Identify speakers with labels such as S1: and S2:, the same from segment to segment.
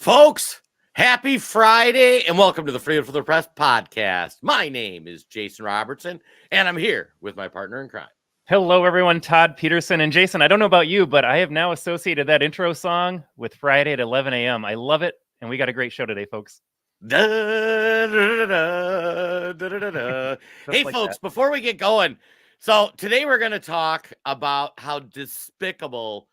S1: Folks, happy Friday and welcome to the Freedom from the Press podcast. My name is Jason Robertson and I'm here with my partner in crime.
S2: Hello, everyone. Todd Peterson and Jason. I don't know about you, but I have now associated that intro song with Friday at 11 a.m. I love it, and we got a great show today, folks.
S1: Da, da, da, da, da, da. Hey,
S2: like
S1: folks,
S2: that.
S1: before we get going, so today we're going to talk about how despicable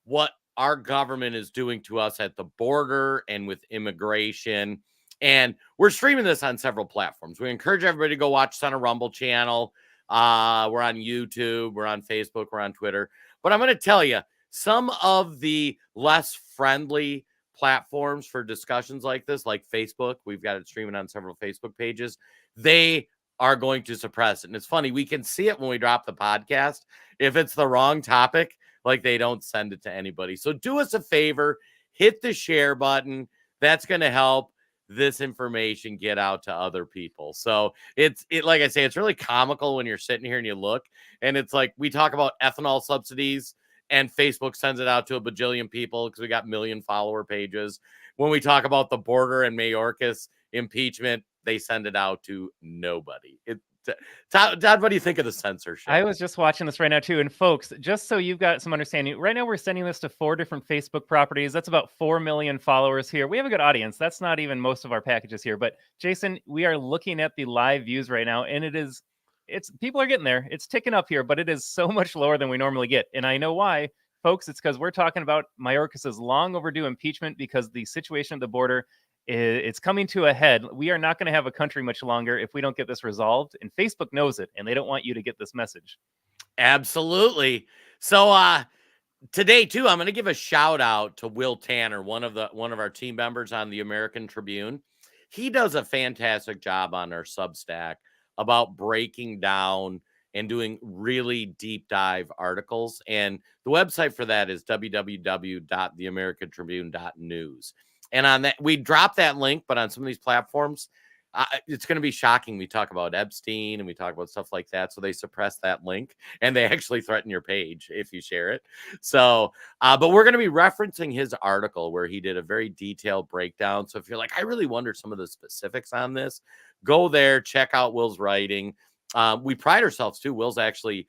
S1: what our government is doing to us at the border and with immigration. And we're streaming this on several platforms. We encourage everybody to go watch us on a Rumble channel. We're on YouTube, we're on Facebook, we're on Twitter. But I'm going to tell you, some of the less friendly platforms for discussions like this, like Facebook, we've got it streaming on several Facebook pages, they are going to suppress it. And it's funny, we can see it when we drop the podcast. If it's the wrong topic, like they don't send it to anybody. So do us a favor, hit the share button. That's going to help this information get out to other people. So it's like I say, it's really comical when you're sitting here and you look and it's like we talk about ethanol subsidies and Facebook sends it out to a bajillion people because we got million follower pages. When we talk about the border and Mayorkas impeachment, they send it out to nobody. Todd, what do you think of the censorship?
S2: I was just watching this right now, too. And folks, just so you've got some understanding, right now we're sending this to 4 different Facebook properties. That's about 4 million followers here. We have a good audience. That's not even most of our packages here. But Jason, we are looking at the live views right now, and it's people are getting there. It's ticking up here, but it is so much lower than we normally get. And I know why. Folks, it's because we're talking about Mayorkas' long overdue impeachment because the situation at the border it's coming to a head. We are not going to have a country much longer if we don't get this resolved. And Facebook knows it, and they don't want you to get this message.
S1: Absolutely. So today, too, I'm going to give a shout out to Will Tanner, one of our team members on the American Tribune. He does a fantastic job on our Substack about breaking down and doing really deep dive articles. And the website for that is www.theamericantribune.news. And on that, we drop that link, but on some of these platforms, it's going to be shocking. We talk about Epstein and we talk about stuff like that. So they suppress that link and they actually threaten your page if you share it. So, but we're going to be referencing his article where he did a very detailed breakdown. So if you're like, I really wonder some of the specifics on this, go there, check out Will's writing. We pride ourselves too. Will's actually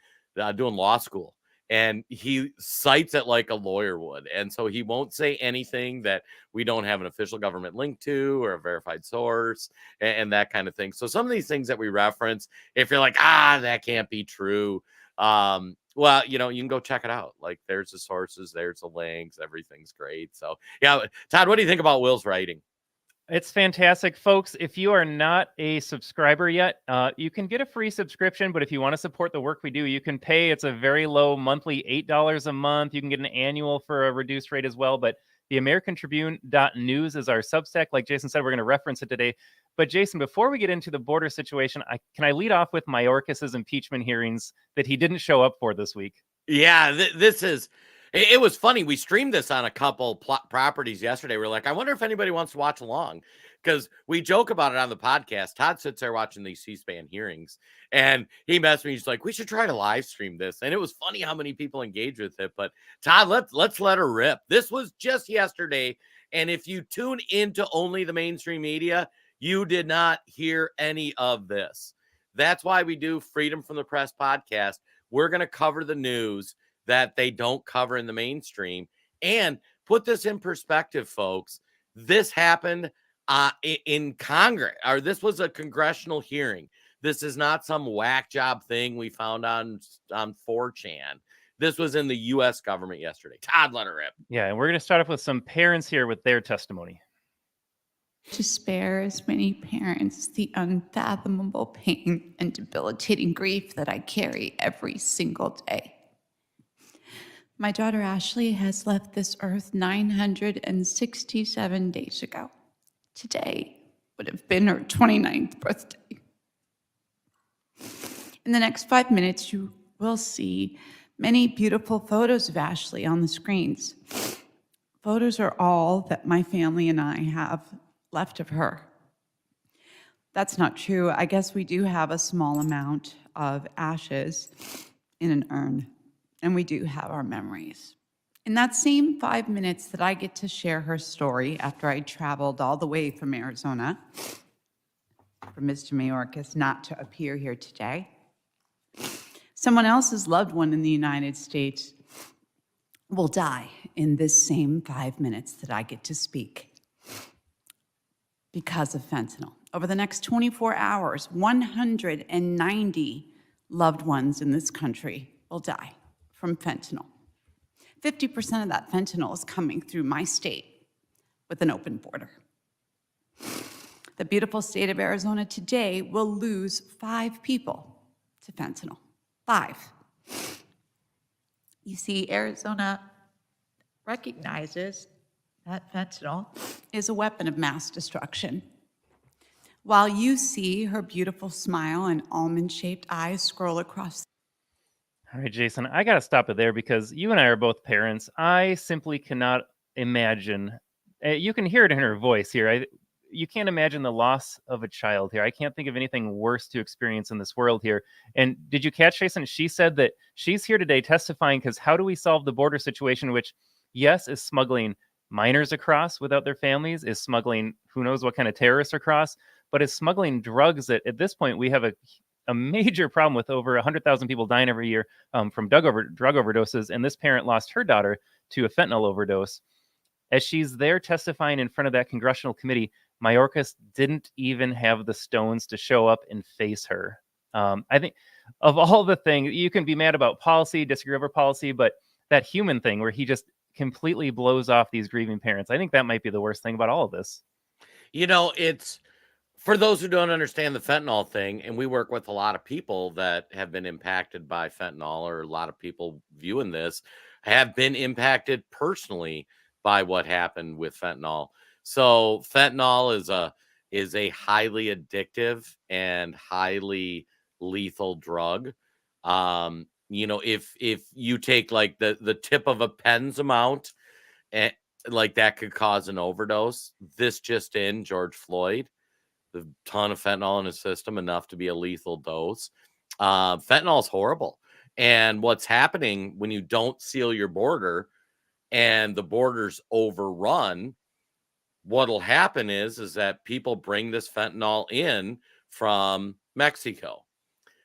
S1: doing law school. And he cites it like a lawyer would. And so he won't say anything that we don't have an official government link to or a verified source and that kind of thing. So some of these things that we reference, if you're like, that can't be true. Well, you can go check it out. Like there's the sources, there's the links, everything's great. So yeah, Todd, what do you think about Will's writing?
S2: It's fantastic, folks. If you are not a subscriber yet, you can get a free subscription. But if you want to support the work we do, you can pay. It's a very low monthly, $8 a month. You can get an annual for a reduced rate as well. But the AmericanTribune.news is our Substack. Like Jason said, we're going to reference it today. But Jason, before we get into the border situation, can I lead off with Mayorkas' impeachment hearings that he didn't show up for this week?
S1: Yeah, this is... It was funny. We streamed this on a couple properties yesterday. We're like, I wonder if anybody wants to watch along because we joke about it on the podcast. Todd sits there watching these C-SPAN hearings and he messaged me. He's like, we should try to live stream this. And it was funny how many people engage with it. But Todd, let's let her rip. This was just yesterday. And if you tune into only the mainstream media, you did not hear any of this. That's why we do Freedom from the Press podcast. We're going to cover the news that they don't cover in the mainstream. And put this in perspective, folks. This happened in Congress, or this was a congressional hearing. This is not some whack job thing we found on 4chan. This was in the U.S. government yesterday. Todd, let her rip.
S2: Yeah, and we're going to start off with some parents here with their testimony.
S3: To spare as many parents the unfathomable pain and debilitating grief that I carry every single day. My daughter Ashley has left this earth 967 days ago. Today would have been her 29th birthday. In the next 5 minutes, you will see many beautiful photos of Ashley on the screens. Photos are all that my family and I have left of her. That's not true. I guess we do have a small amount of ashes in an urn, and we do have our memories. In that same 5 minutes that I get to share her story after I traveled all the way from Arizona for Mr. Mayorkas not to appear here today, someone else's loved one in the United States will die in this same 5 minutes that I get to speak because of fentanyl. Over the next 24 hours, 190 loved ones in this country will die from fentanyl. 50% of that fentanyl is coming through my state with an open border. The beautiful state of Arizona today will lose 5 people to fentanyl. 5. You see, Arizona recognizes that fentanyl is a weapon of mass destruction. While you see her beautiful smile and almond-shaped eyes scroll across.
S2: All right, Jason, I got to stop it there because you and I are both parents. I simply cannot imagine. You can hear it in her voice here. You can't imagine the loss of a child here. I can't think of anything worse to experience in this world here. And did you catch, Jason? She said that she's here today testifying because how do we solve the border situation, which, yes, is smuggling minors across without their families, is smuggling who knows what kind of terrorists across, but is smuggling drugs that at this point we have a major problem with over 100,000 people dying every year from drug overdoses. And this parent lost her daughter to a fentanyl overdose. As she's there testifying in front of that congressional committee, Mayorkas didn't even have the stones to show up and face her. I think of all the things, you can be mad about policy, disagree over policy, but that human thing where he just completely blows off these grieving parents, I think that might be the worst thing about all of this.
S1: You know, it's for those who don't understand the fentanyl thing, and we work with a lot of people that have been impacted by fentanyl, or a lot of people viewing this have been impacted personally by what happened with fentanyl. So fentanyl is a highly addictive and highly lethal drug. You know, if you take like the tip of a pen's amount, and like that could cause an overdose. This just in, George Floyd, a ton of fentanyl in his system, enough to be a lethal dose. Fentanyl is horrible. And what's happening when you don't seal your border and the border's overrun, what'll happen is that people bring this fentanyl in from Mexico.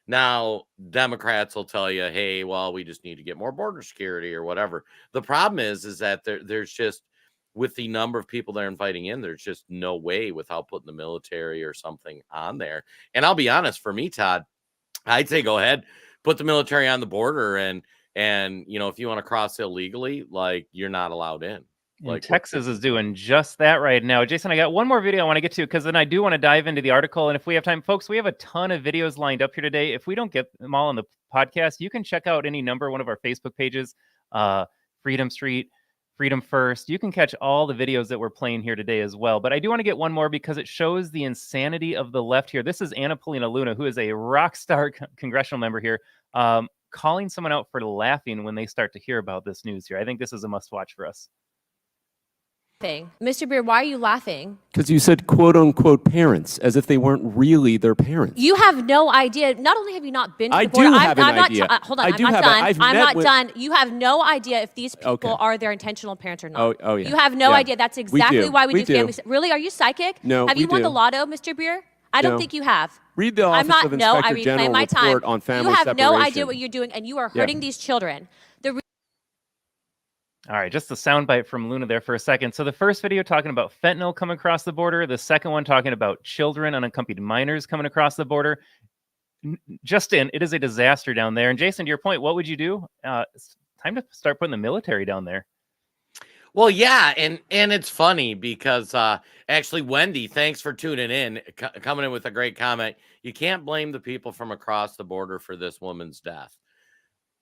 S1: Now, Democrats will tell you, hey, well, we just need to get more border security or whatever. The problem is that there's just, with the number of people they're inviting in, there's just no way without putting the military or something on there. And I'll be honest, for me, Todd, I'd say go ahead, put the military on the border, and you know, if you want to cross illegally, like, you're not allowed in. Like,
S2: Texas is doing just that right now. Jason, I got one more video I want to get to because then I do want to dive into the article. And if we have time, folks, we have a ton of videos lined up here today. If we don't get them all on the podcast, you can check out any number, one of our Facebook pages, Freedom Street, Freedom First. You can catch all the videos that we're playing here today as well. But I do want to get one more because it shows the insanity of the left here. This is Anna Polina Luna, who is a rock star congressional member here, calling someone out for laughing when they start to hear about this news here. I think this is a must watch for us.
S4: Mr. Beer, why are you laughing?
S5: Because you said quote unquote parents, as if they weren't really their parents.
S4: You have no idea. Not only have you not been to the border,
S5: I do have an idea.
S4: Hold on,
S5: I
S4: I'm
S5: do
S4: not
S5: have
S4: done.
S5: I've
S4: I'm
S5: met
S4: not
S5: with-
S4: done. You have no idea if these people
S5: Okay.
S4: are their intentional parents or not.
S5: Oh, yeah.
S4: You have no
S5: Yeah.
S4: idea. That's exactly why we do family. Really? Are you psychic?
S5: No,
S4: Have you
S5: we
S4: won
S5: do.
S4: the lotto, Mr. Beer? I don't
S5: No.
S4: think you have.
S5: Read the
S4: I'm
S5: Office
S4: not.
S5: of
S4: No,
S5: Inspector
S4: I reclaim
S5: General
S4: my time.
S5: report on family
S4: You have
S5: separation.
S4: no idea what you're doing, and you are hurting these children.
S2: All right, just a soundbite from Luna there for a second. So the first video talking about fentanyl coming across the border. The second one talking about children, unaccompanied minors coming across the border. Just in, it is a disaster down there. And Jason, to your point, what would you do? It's time to start putting the military down there.
S1: Well, yeah, and it's funny because actually, Wendy, thanks for tuning in, coming in with a great comment. You can't blame the people from across the border for this woman's death.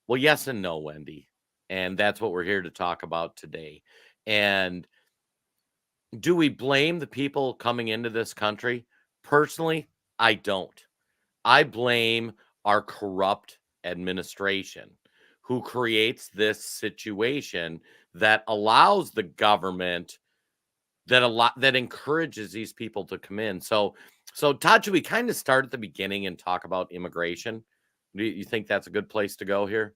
S1: Well, yes and no, Wendy. And that's what we're here to talk about today. And do we blame the people coming into this country? Personally, I don't. I blame our corrupt administration who creates this situation that allows the government, that encourages these people to come in. So Todd, should we kind of start at the beginning and talk about immigration? Do you think that's a good place to go here?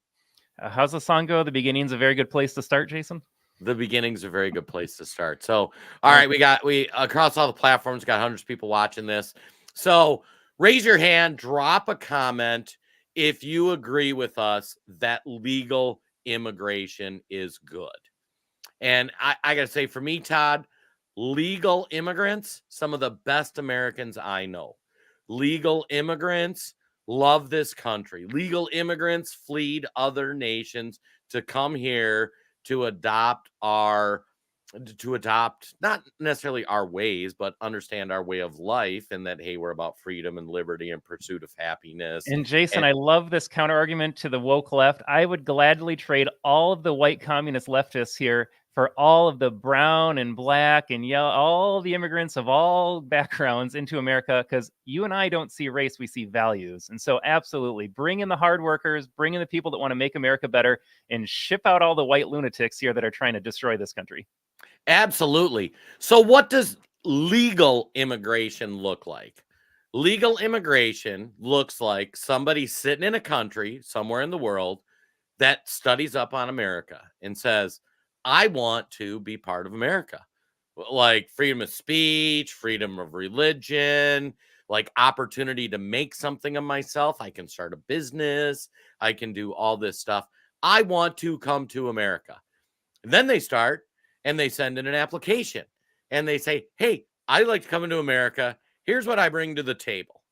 S2: How's the song go? The beginning's a very good place to start, Jason.
S1: The beginning's a very good place to start. So, all right, we across all the platforms got hundreds of people watching this. So raise your hand, drop a comment if you agree with us that legal immigration is good. And I gotta say, for me, Todd, legal immigrants, some of the best Americans I know. Legal immigrants love this country. Legal immigrants fleed other nations to come here to adopt not necessarily our ways, but understand our way of life, and that, hey, we're about freedom and liberty and pursuit of happiness.
S2: And Jason, I love this counter argument to the woke left. I would gladly trade all of the white communist leftists here for all of the brown and black and yellow, all the immigrants of all backgrounds into America, because you and I don't see race, we see values. And so absolutely, bring in the hard workers, bring in the people that want to make America better, and ship out all the white lunatics here that are trying to destroy this country.
S1: Absolutely. So what does legal immigration look like? Legal immigration looks like somebody sitting in a country somewhere in the world that studies up on America and says, I want to be part of America. Like freedom of speech, freedom of religion, like opportunity to make something of myself. I can start a business. I can do all this stuff. I want to come to America. And then they start and they send in an application and they say, hey, I'd like to come into America. Here's what I bring to the table.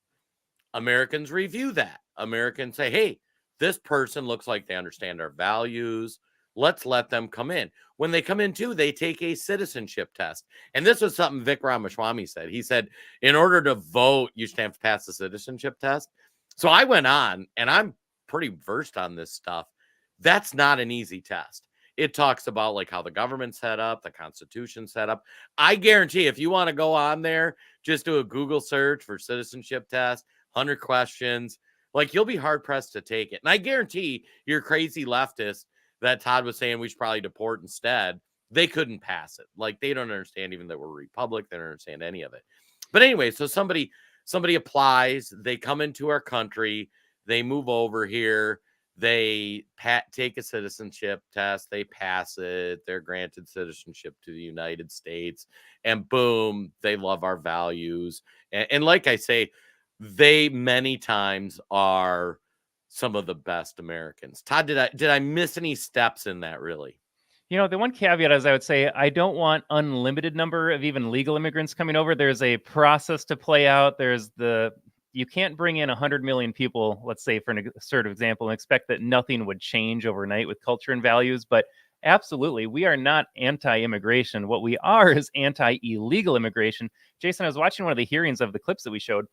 S1: Americans review that. Americans say, hey, this person looks like they understand our values. Let's let them come in. When they come in too, they take a citizenship test. And this was something Vic Ramaswamy said. He said, in order to vote, you should have to pass the citizenship test. So I went on, and I'm pretty versed on this stuff. That's not an easy test. It talks about like how the government's set up, the Constitution set up. I guarantee if you want to go on there, just do a Google search for citizenship test, 100 questions, like you'll be hard pressed to take it. And I guarantee your crazy leftists that Todd was saying we should probably deport instead, they couldn't pass it. Like they don't understand even that we're a republic. They don't understand any of it. But anyway, so somebody applies, they come into our country, they move over here, they take a citizenship test, they pass it, they're granted citizenship to the United States, and boom, they love our values. And like I say, they many times are some of the best Americans. Todd, did I miss any steps in that really?
S2: You know, the one caveat is I would say I don't want unlimited number of even legal immigrants coming over. There's a process to play out. You can't bring in 100 million people, let's say, for an sort of example, and expect that nothing would change overnight with culture and values. But absolutely, we are not anti-immigration. What we are is anti-illegal immigration. Jason, I was watching one of the hearings of the clips that we showed.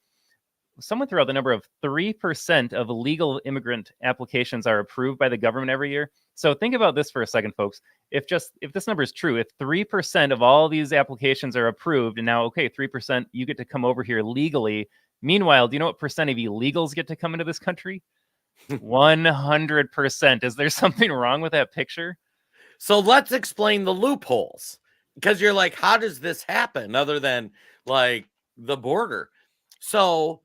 S2: Someone threw out the number of 3% of legal immigrant applications are approved by the government every year. So think about this for a second, folks. If this number is true, if 3% of all these applications are approved, and now, okay, 3%, you get to come over here legally. Meanwhile, do you know what percent of illegals get to come into this country? 100%. Is there something wrong with that picture?
S1: So let's explain the loopholes, because you're like, how does this happen other than like the border? So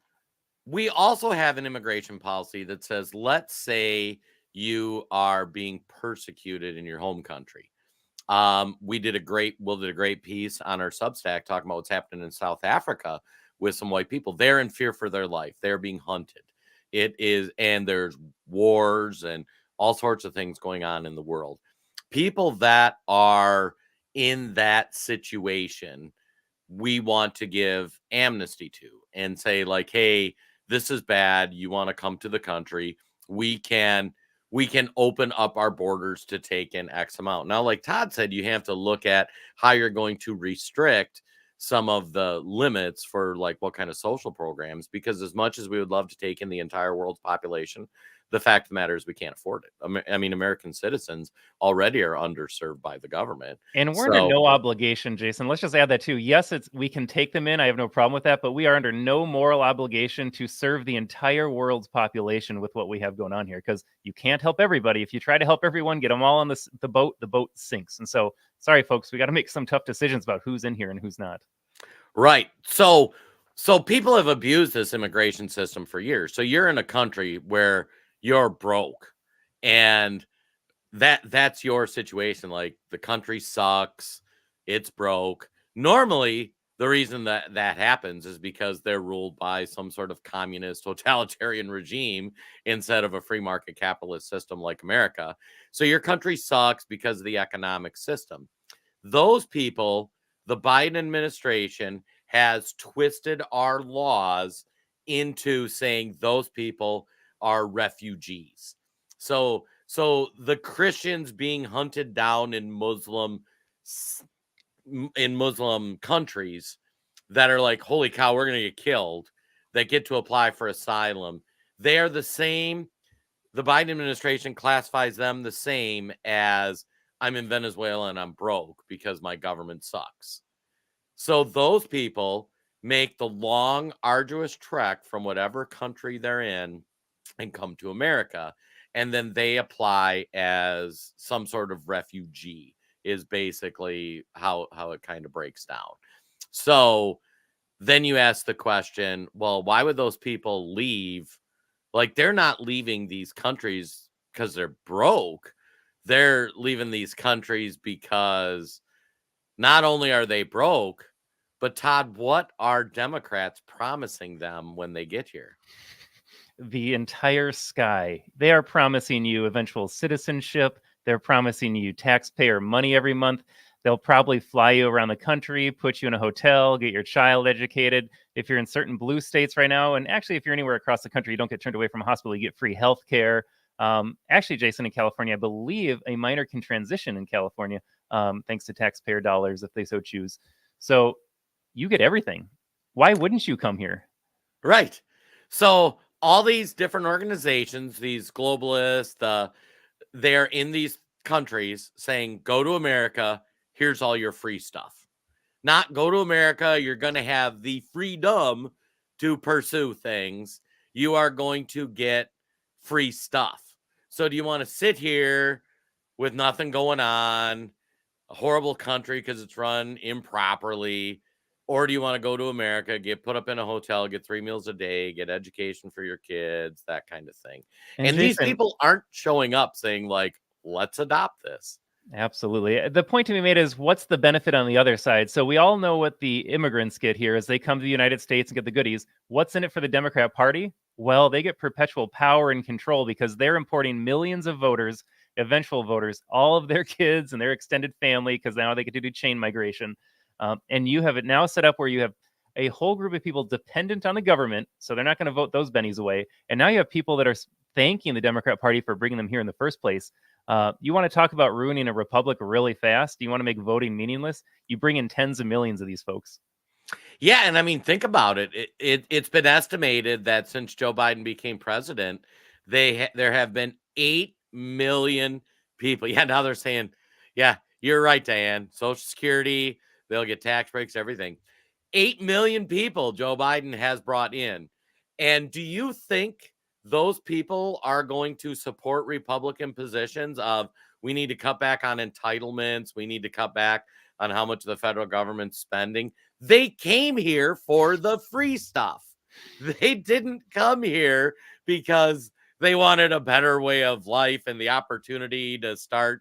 S1: we also have an immigration policy that says, let's say you are being persecuted in your home country. We did a great piece on our Substack talking about what's happening in South Africa with some white people. They're in fear for their life. They're being hunted. And there's wars and all sorts of things going on in the world. People that are in that situation, we want to give amnesty to and say like, hey, this is bad. You want to come to the country. We can open up our borders to take in X amount. Now, like Todd said, you have to look at how you're going to restrict some of the limits for like what kind of social programs, because as much as we would love to take in the entire world's population, the fact of the matter is we can't afford it. I mean, American citizens already are underserved by the government.
S2: And we're under no obligation, Jason. Let's just add that too. Yes, we can take them in. I have no problem with that, but we are under no moral obligation to serve the entire world's population with what we have going on here, because you can't help everybody. If you try to help everyone, get them all on the boat sinks. And so, sorry, folks, we got to make some tough decisions about who's in here and who's not.
S1: Right. So people have abused this immigration system for years. So you're in a country where you're broke and that's your situation. Like, the country sucks, it's broke. Normally, the reason that happens is because they're ruled by some sort of communist totalitarian regime instead of a free market capitalist system like America. So your country sucks because of the economic system. Those people, the Biden administration has twisted our laws into saying those people are refugees. So the Christians being hunted down in Muslim countries that are like, holy cow, we're going to get killed, that get to apply for asylum, they are the same. The Biden administration classifies them the same as, I'm in Venezuela and I'm broke because my government sucks. So those people make the long, arduous trek from whatever country they're in and come to America. And then they apply as some sort of refugee, is basically how it kind of breaks down. So then you ask the question, well, why would those people leave? Like, they're not leaving these countries because they're broke. They're leaving these countries because not only are they broke, but Todd, what are Democrats promising them when they get here?
S2: The entire sky. They are promising you eventual citizenship. They're promising you taxpayer money every month. They'll probably fly you around the country, put you in a hotel, get your child educated. If you're in certain blue states right now, and actually if you're anywhere across the country, you don't get turned away from a hospital, you get free health care. Actually, Jason, in California, I believe a minor can transition in California thanks to taxpayer dollars if they so choose. So you get everything. Why wouldn't you come here?
S1: Right. So all these different organizations, these globalists, they're in these countries saying, go to America, here's all your free stuff. Not go to America, you're going to have the freedom to pursue things. You are going to get free stuff. So do you want to sit here with nothing going on, a horrible country because it's run improperly? Or do you want to go to America, get put up in a hotel, get 3 meals a day, get education for your kids, that kind of thing? And
S2: Jason,
S1: these people aren't showing up saying, like, let's adopt this.
S2: Absolutely. The point to be made is, what's the benefit on the other side? So we all know what the immigrants get here as they come to the United States and get the goodies. What's in it for the Democrat Party? Well, they get perpetual power and control because they're importing millions of voters, eventual voters, all of their kids and their extended family, because now they get to do chain migration. And you have it now set up where you have a whole group of people dependent on the government, so they're not going to vote those bennies away. And now you have people that are thanking the Democrat Party for bringing them here in the first place. You want to talk about ruining a republic really fast? You want to make voting meaningless? You bring in tens of millions of these folks.
S1: Yeah, and I mean, think about it. It's been estimated that since Joe Biden became president, there have been 8 million people. Yeah, now they're saying, yeah, you're right, Diane. Social Security, they'll get tax breaks, everything. 8 million people Joe Biden has brought in. And do you think those people are going to support Republican positions of, we need to cut back on entitlements, we need to cut back on how much the federal government's spending? They came here for the free stuff. They didn't come here because they wanted a better way of life and the opportunity to start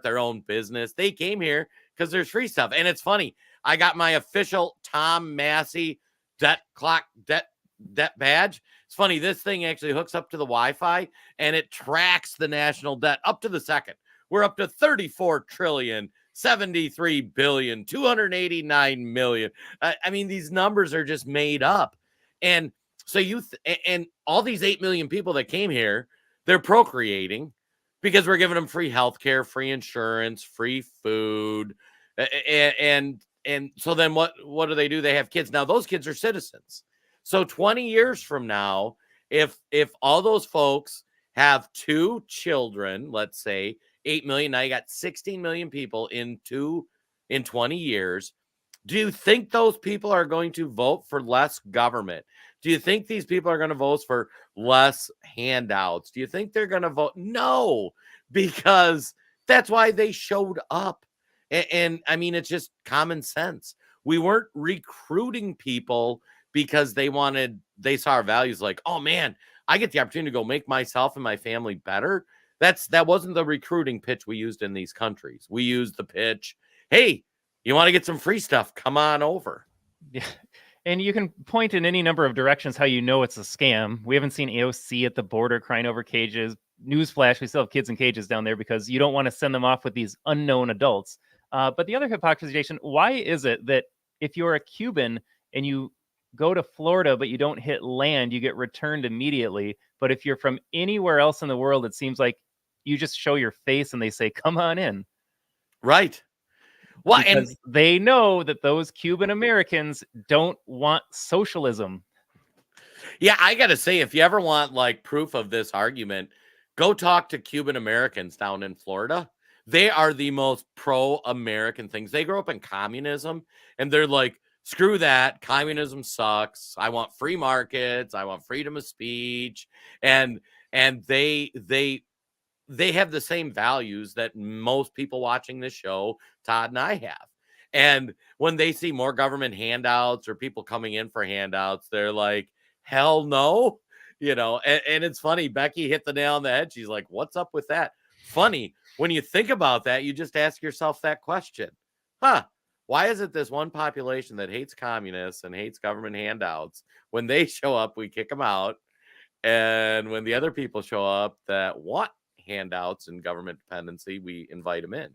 S1: their own business. They came here because there's free stuff. And it's funny, I got my official Tom Massey debt badge. It's funny, this thing actually hooks up to the Wi-Fi and it tracks the national debt up to the second. We're up to 34 trillion, 73 billion, 289 million. I mean, these numbers are just made up. And so and all these 8 million people that came here, they're procreating because we're giving them free healthcare, free insurance, free food. And so then what do? They have kids. Now those kids are citizens. So 20 years from now, if all those folks have 2 children, let's say 8 million, now you got 16 million people in 20 years. Do you think those people are going to vote for less government? Do you think these people are going to vote for less handouts? Do you think they're going to vote? No, because that's why they showed up. And I mean, it's just common sense. We weren't recruiting people because they saw our values like, oh man, I get the opportunity to go make myself and my family better. That wasn't the recruiting pitch we used in these countries. We used the pitch, hey, you want to get some free stuff? Come on over.
S2: Yeah. And you can point in any number of directions how you know it's a scam. We haven't seen AOC at the border crying over cages. Newsflash, we still have kids in cages down there because you don't want to send them off with these unknown adults. But the other hypocrisy, Jason, why is it that if you're a Cuban and you go to Florida but you don't hit land, you get returned immediately? But if you're from anywhere else in the world, it seems like you just show your face and they say, come on in.
S1: Right. Well,
S2: because they know that those Cuban Americans don't want socialism.
S1: Yeah, I got to say, if you ever want like proof of this argument, go talk to Cuban Americans down in Florida. They are the most pro-American things. They grew up in communism and they're like, screw that. Communism sucks. I want free markets. I want freedom of speech. And they have the same values that most people watching this show, Todd and I have. And when they see more government handouts or people coming in for handouts, they're like, hell no. And it's funny. Becky hit the nail on the head. She's like, what's up with that? Funny. When you think about that, you just ask yourself that question. Why is it this one population that hates communists and hates government handouts? When they show up, we kick them out. And when the other people show up that want handouts and government dependency, we invite them in.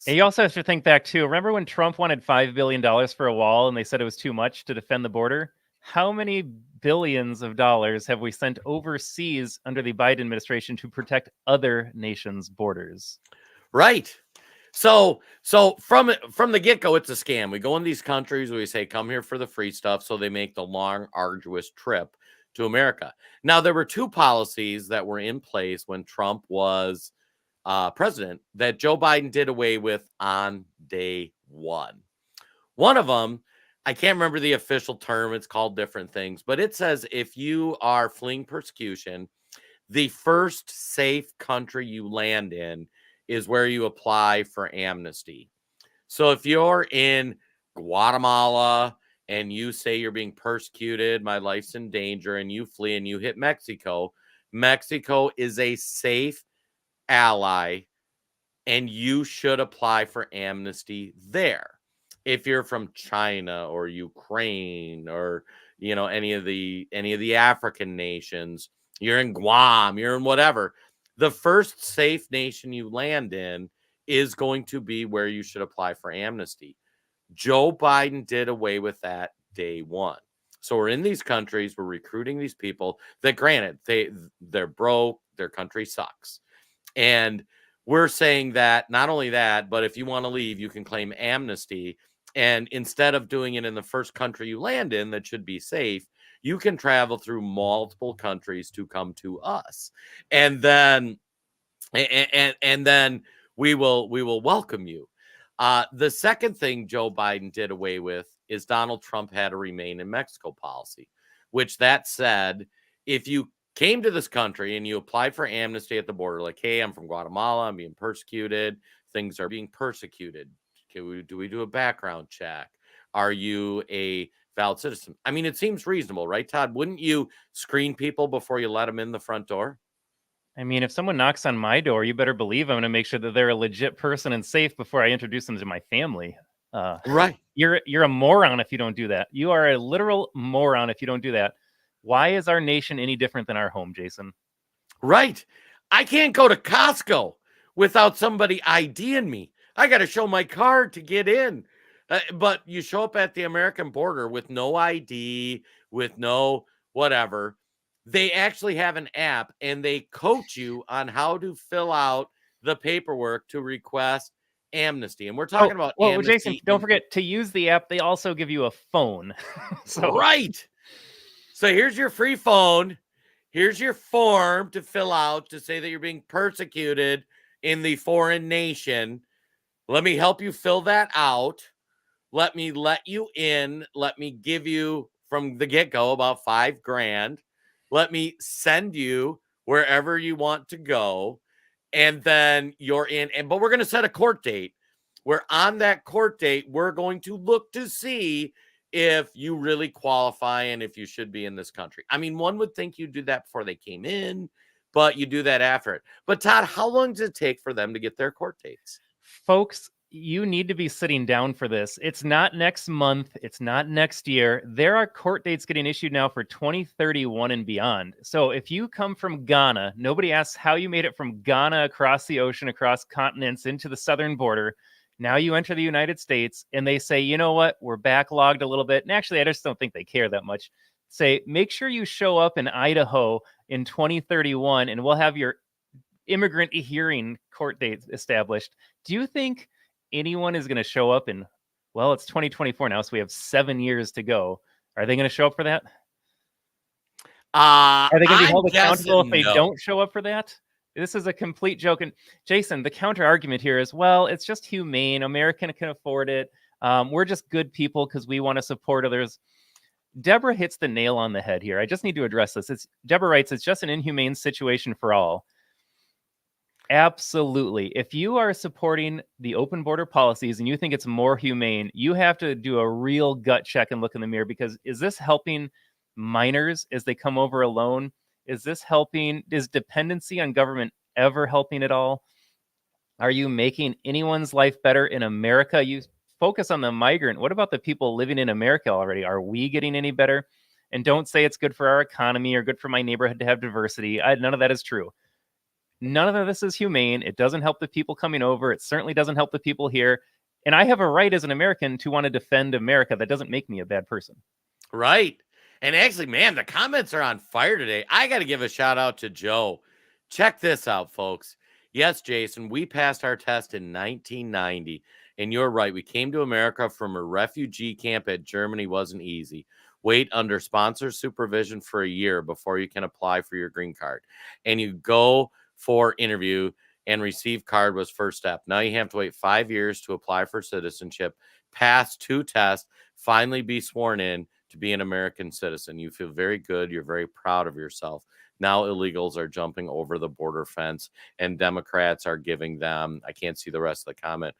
S2: And you also have to think back too. Remember when Trump wanted $5 billion for a wall and they said it was too much to defend the border? How many billions of dollars have we sent overseas under the Biden administration to protect other nations' borders?
S1: Right. So from the get-go, it's a scam. We go in these countries, we say, come here for the free stuff. So they make the long, arduous trip to America. Now, there were two policies that were in place when Trump was president that Joe Biden did away with on day one. One of them, I can't remember the official term. It's called different things, but it says if you are fleeing persecution, the first safe country you land in is where you apply for amnesty. So if you're in Guatemala and you say you're being persecuted, my life's in danger, and you flee and you hit Mexico, Mexico is a safe ally and you should apply for amnesty there. If you're from China or Ukraine or any of the African nations, you're in Guam, you're in whatever, the first safe nation you land in is going to be where you should apply for amnesty. Joe Biden did away with that day one. So we're in these countries, we're recruiting these people that, granted, they're broke, their country sucks. And we're saying that not only that, but if you want to leave, you can claim amnesty. And instead of doing it in the first country you land in that should be safe, you can travel through multiple countries to come to us. And then we will welcome you. The second thing Joe Biden did away with is Donald Trump had a remain in Mexico policy, which that said, if you came to this country and you applied for amnesty at the border, like, hey, I'm from Guatemala, I'm being persecuted, things are being persecuted. Do we do a background check? Are you a valid citizen? I mean, it seems reasonable, right, Todd? Wouldn't you screen people before you let them in the front door?
S2: I mean, if someone knocks on my door, you better believe I'm going to make sure that they're a legit person and safe before I introduce them to my family.
S1: Right.
S2: You're a moron if you don't do that. You are a literal moron if you don't do that. Why is our nation any different than our home, Jason?
S1: Right. I can't go to Costco without somebody IDing me. I got to show my card to get in. But you show up at the American border with no ID, with no whatever. They actually have an app and they coach you on how to fill out the paperwork to request amnesty. And we're talking about amnesty.
S2: Jason, don't forget to use the app. They also give you a phone.
S1: Right. So here's your free phone. Here's your form to fill out to say that you're being persecuted in the foreign nation. Let me help you fill that out. Let me let you in. Let me give you from the get-go about $5,000. Let me send you wherever you want to go. And then you're in. But we're going to set a court date. Where on that court date, we're going to look to see if you really qualify and if you should be in this country. I mean, one would think you'd do that before they came in, but you do that after it. But Todd, how long does it take for them to get their court dates?
S2: Folks, you need to be sitting down for this. It's not next month. It's not next year. There are court dates getting issued now for 2031 and beyond. So if you come from Ghana, nobody asks how you made it from Ghana across the ocean, across continents into the southern border. Now you enter the United States and they say, you know what? We're backlogged a little bit. And actually, I just don't think they care that much. Say, make sure you show up in Idaho in 2031 and we'll have your immigrant hearing court date established. Do you think anyone is going to show up in, well, it's 2024 now, so we have 7 years to go. Are they going to show up for that? Are they going to be held accountable if they don't show up for that? This is a complete joke. And Jason, the counter argument here is, well, it's just humane. America can afford it. We're just good people because we want to support others. Deborah hits the nail on the head here. I just need to address this. Deborah writes, it's just an inhumane situation for all. Absolutely. If you are supporting the open border policies and you think it's more humane, you have to do a real gut check and look in the mirror, because is this helping minors as they come over alone? Is this helping? Is dependency on government ever helping at all? Are you making anyone's life better in America? You focus on the migrant. What about the people living in America already? Are we getting any better? And don't say it's good for our economy or good for my neighborhood to have diversity. None of that is true. None of this is humane. It doesn't help the people coming over. It certainly doesn't help the people here. And I have a right as an American to want to defend America. That doesn't make me a bad person.
S1: Right. And actually, man, the comments are on fire today. I got to give a shout out to Joe. Check this out, folks. Yes, Jason, we passed our test in 1990. And you're right. We came to America from a refugee camp at Germany. Wasn't easy. Wait under sponsor supervision for a year before you can apply for your green card. And you go for interview and receive card was first step. Now you have to wait 5 years to apply for citizenship, pass 2 tests, finally be sworn in to be an American citizen. You feel very good. You're very proud of yourself. Now illegals are jumping over the border fence and Democrats are giving them, I can't see the rest of the comment.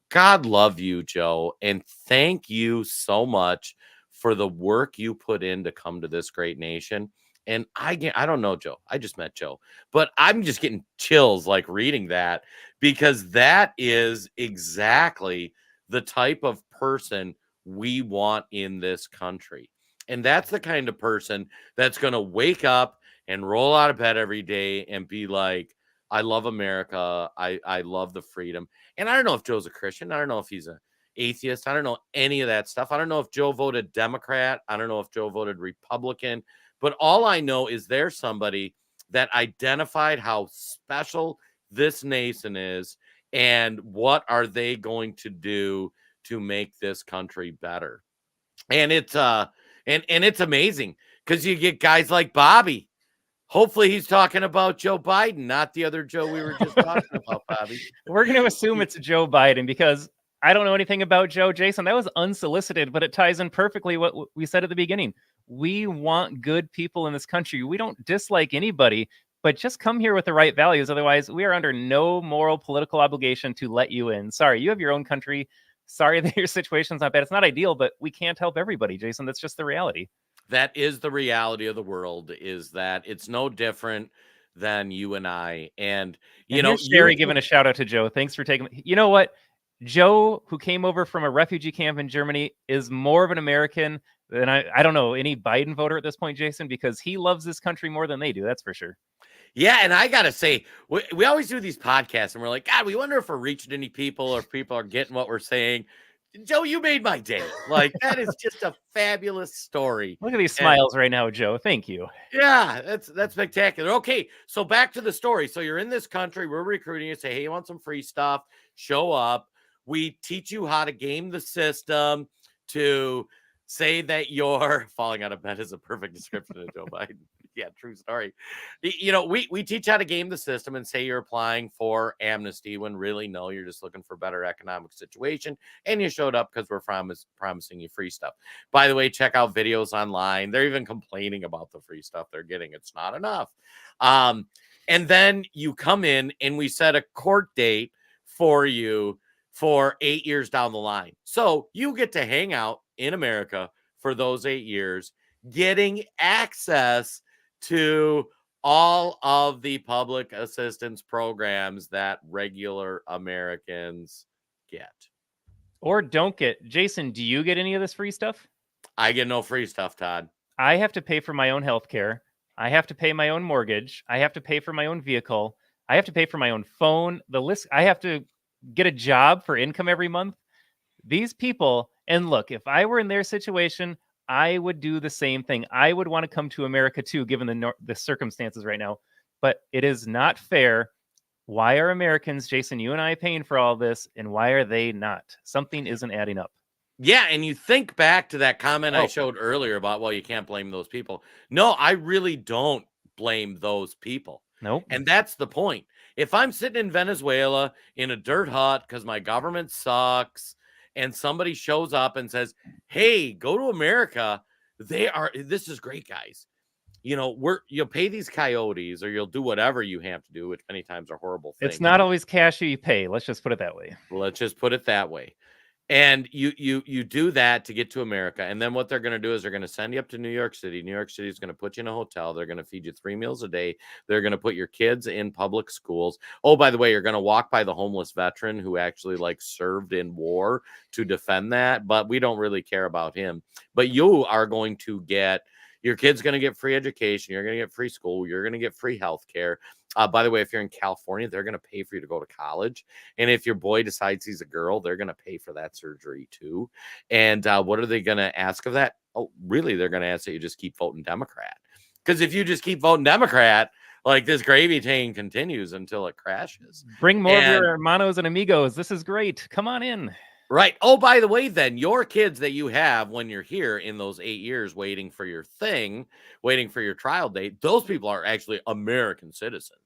S1: God love you, Joe. And thank you so much for the work you put in to come to this great nation. And I don't know, Joe. I just met Joe, but I'm just getting chills like reading that, because that is exactly the type of person we want in this country. And that's the kind of person that's going to wake up and roll out of bed every day and be like, I love America. I love the freedom. And I don't know if Joe's a Christian. I don't know if he's an atheist. I don't know any of that stuff. I don't know if Joe voted Democrat. I don't know if Joe voted Republican. But all I know is there's somebody that identified how special this nation is and what are they going to do to make this country better. And it's and it's amazing because you get guys like Bobby. Hopefully he's talking about Joe Biden, not the other Joe we were just talking about, Bobby.
S2: We're going to assume it's Joe Biden because I don't know anything about Joe. Jason, that was unsolicited, but it ties in perfectly what we said at the beginning. We want good people in this country. We don't dislike anybody, but just come here with the right values. Otherwise, we are under no moral political obligation to let you in. Sorry, you have your own country. Sorry that your situation's not bad. It's not ideal, but we can't help everybody, Jason. That's just the reality.
S1: That is the reality of the world, is that it's no different than you and I. And, you know,
S2: Sherry giving a shout out to Joe. Thanks for taking, you know what? Joe, who came over from a refugee camp in Germany, is more of an American than I don't know, any Biden voter at this point, Jason, because he loves this country more than they do. That's for sure.
S1: Yeah, and I got to say, we always do these podcasts, and we're like, God, we wonder if we're reaching any people or if people are getting what we're saying. Joe, you made my day. Like, that is just a fabulous story.
S2: Look at these smiles right now, Joe. Thank you.
S1: Yeah, that's spectacular. Okay, so back to the story. So you're in this country. We're recruiting you. Say, hey, you want some free stuff? Show up. We teach you how to game the system to say that you're falling out of bed is a perfect description of Joe Biden. Yeah, true story. You know, we teach how to game the system and say you're applying for amnesty when really, no, you're just looking for a better economic situation. And you showed up because we're promising you free stuff. By the way, check out videos online. They're even complaining about the free stuff they're getting. It's not enough. And then you come in and we set a court date for you for 8 years down the line. So you get to hang out in America for those 8 years, getting access to all of the public assistance programs that regular Americans get.
S2: Or don't get. Jason, do you get any of this free stuff?
S1: I get no free stuff, Todd.
S2: I have to pay for my own health care. I have to pay my own mortgage. I have to pay for my own vehicle. I have to pay for my own phone. The list, I have to get a job for income every month. These people, and look, if I were in their situation, I would do the same thing. I would want to come to America too, given the circumstances right now. But it is not fair. Why are Americans, Jason, you and I, paying for all this, and why are they not? Something isn't adding up.
S1: Yeah, and you think back to that comment I
S2: Oh.
S1: showed earlier about, well, you can't blame those people. No, I really don't blame those people.
S2: Nope.
S1: And that's the point. If I'm sitting in Venezuela in a dirt hut because my government sucks, and somebody shows up and says, hey, go to America, this is great, guys. You know, you'll pay these coyotes or you'll do whatever you have to do, which many times are horrible things.
S2: It's not always cash you pay. Let's just put it that way.
S1: Let's just put it that way. And you do that to get to America. And then what they're going to do is they're going to send you up to New York City. New York City is going to put you in a hotel. They're going to feed you 3 meals a day. They're going to put your kids in public schools. Oh, by the way, you're going to walk by the homeless veteran who actually served in war to defend that. But we don't really care about him. But you are going to get, your kid's going to get free education. You're going to get free school. You're going to get free health care. By the way, if you're in California, they're going to pay for you to go to college. And if your boy decides he's a girl, they're going to pay for that surgery too. And what are they going to ask of that? Oh, really? They're going to ask that you just keep voting Democrat. Because if you just keep voting Democrat, this gravy train continues until it crashes.
S2: Bring more of your hermanos and amigos. This is great. Come on in.
S1: Right. Oh, by the way, then your kids that you have when you're here in those 8 years waiting for your trial date, those people are actually American citizens.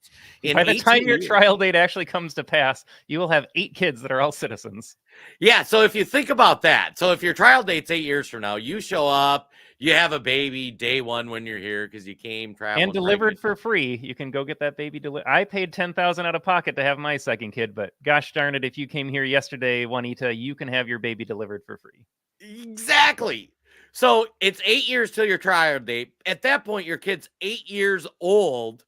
S2: By the time your trial date actually comes to pass, you will have 8 kids that are all citizens.
S1: Yeah. So if you think about that, so if your trial date's 8 years from now, you show up, you have a baby day one when you're here because you came traveling
S2: and delivered for free. You can go get that baby delivered. I paid $10,000 out of pocket to have my second kid, but gosh darn it, if you came here yesterday, Juanita, you can have your baby delivered for free.
S1: Exactly. So it's 8 years till your trial date. At that point, your kid's 8 years old,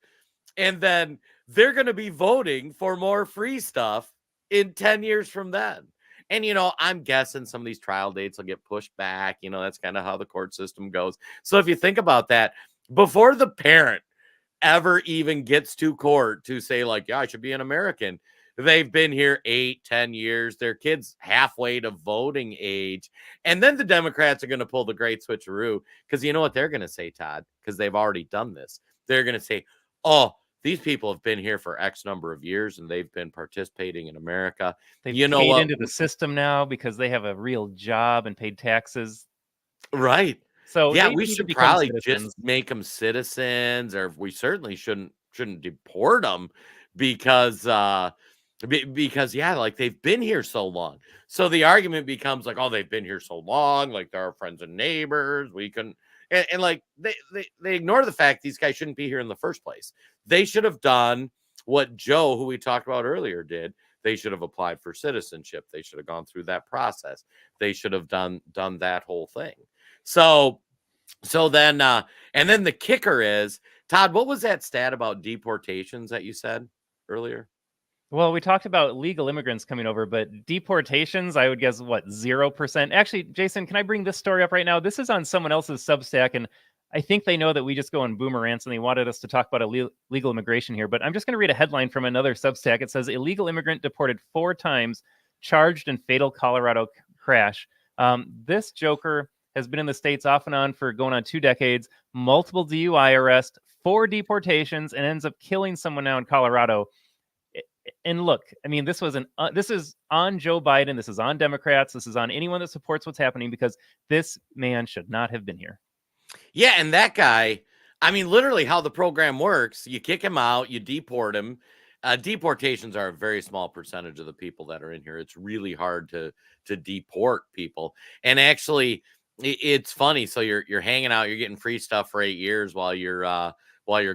S1: and then they're going to be voting for more free stuff in 10 years from then. And, I'm guessing some of these trial dates will get pushed back. That's kind of how the court system goes. So if you think about that, before the parent ever even gets to court to say yeah, I should be an American, they've been here 8-10 years. Their kid's halfway to voting age. And then the Democrats are going to pull the great switcheroo because you know what they're going to say, Todd, because they've already done this. They're going to say, oh, these people have been here for X number of years and they've been participating in America.
S2: They've paid into the system now because they have a real job and paid taxes.
S1: Right.
S2: So
S1: yeah, we should probably just make them citizens, or we certainly shouldn't deport them because they've been here so long. So the argument becomes oh, they've been here so long, they're our friends and neighbors. We can. And they ignore the fact these guys shouldn't be here in the first place. They should have done what Joe, who we talked about earlier, did. They should have applied for citizenship. They should have gone through that process. They should have done that whole thing. So then, and then the kicker is, Todd, what was that stat about deportations that you said earlier?
S2: Well, we talked about legal immigrants coming over, but deportations, I would guess, 0%? Actually, Jason, can I bring this story up right now? This is on someone else's Substack, and I think they know that we just go on boomerangs, and they wanted us to talk about illegal immigration here. But I'm just going to read a headline from another Substack. It says, illegal immigrant deported 4 times, charged in fatal Colorado crash. This joker has been in the States off and on for going on 2 decades, multiple DUI arrests, 4 deportations, and ends up killing someone now in Colorado. And look, I mean, this is on Joe Biden. This is on Democrats. This is on anyone that supports what's happening, because this man should not have been here.
S1: Yeah. And that guy, I mean, literally how the program works, you kick him out, you deport him. Deportations are a very small percentage of the people that are in here. It's really hard to deport people. And actually, it's funny. So you're hanging out, you're getting free stuff for 8 years while you're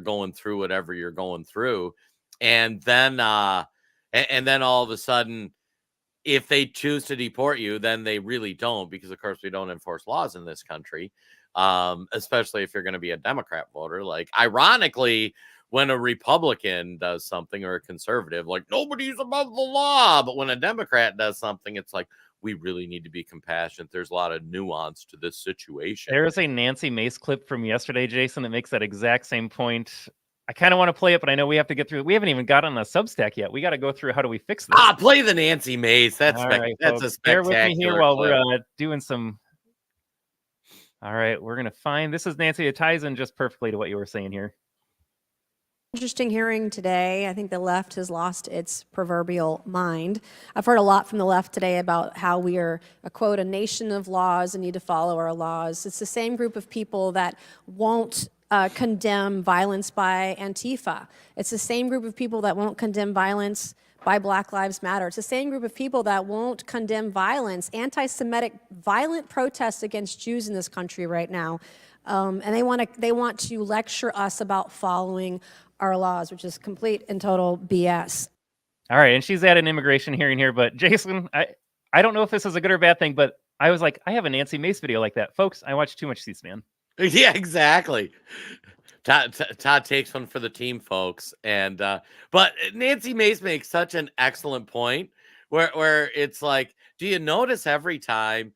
S1: going through whatever you're going through. And then all of a sudden, if they choose to deport you, then they really don't, because of course we don't enforce laws in this country, especially if you're going to be a Democrat voter. Ironically, when a Republican does something or a conservative, like nobody's above the law. But when a Democrat does something, it's like, we really need to be compassionate. There's a lot of nuance to this situation.
S2: There is a Nancy Mace clip from yesterday, Jason, that makes that exact same point. I kind of want to play it, but I know we have to get through. We haven't even got on the Substack yet. We got to go through how do we fix this.
S1: Play the Nancy Mace. That's
S2: All right,
S1: that's a
S2: folks. Bear
S1: spectacular
S2: with me here while
S1: clip.
S2: we're doing some. All right, we're gonna find. This is Nancy. It ties in just perfectly to what you were saying here.
S6: Interesting hearing today. I think the left has lost its proverbial mind. I've heard a lot from the left today about how we are, quote, a nation of laws and need to follow our laws. It's the same group of people that won't condemn violence by Antifa. It's the same group of people that won't condemn violence by Black Lives Matter. It's the same group of people that won't condemn violence, anti-Semitic violent protests against Jews in this country right now. And they want to lecture us about following our laws, which is complete and total BS.
S2: All right, and she's at an immigration hearing here, but Jason, I don't know if this is a good or bad thing, but I was like, I have a Nancy Mace video like that. Folks, I watch too much C-SPAN.
S1: Yeah, exactly. Todd takes one for the team, folks. And but Nancy Mace makes such an excellent point where it's like, do you notice every time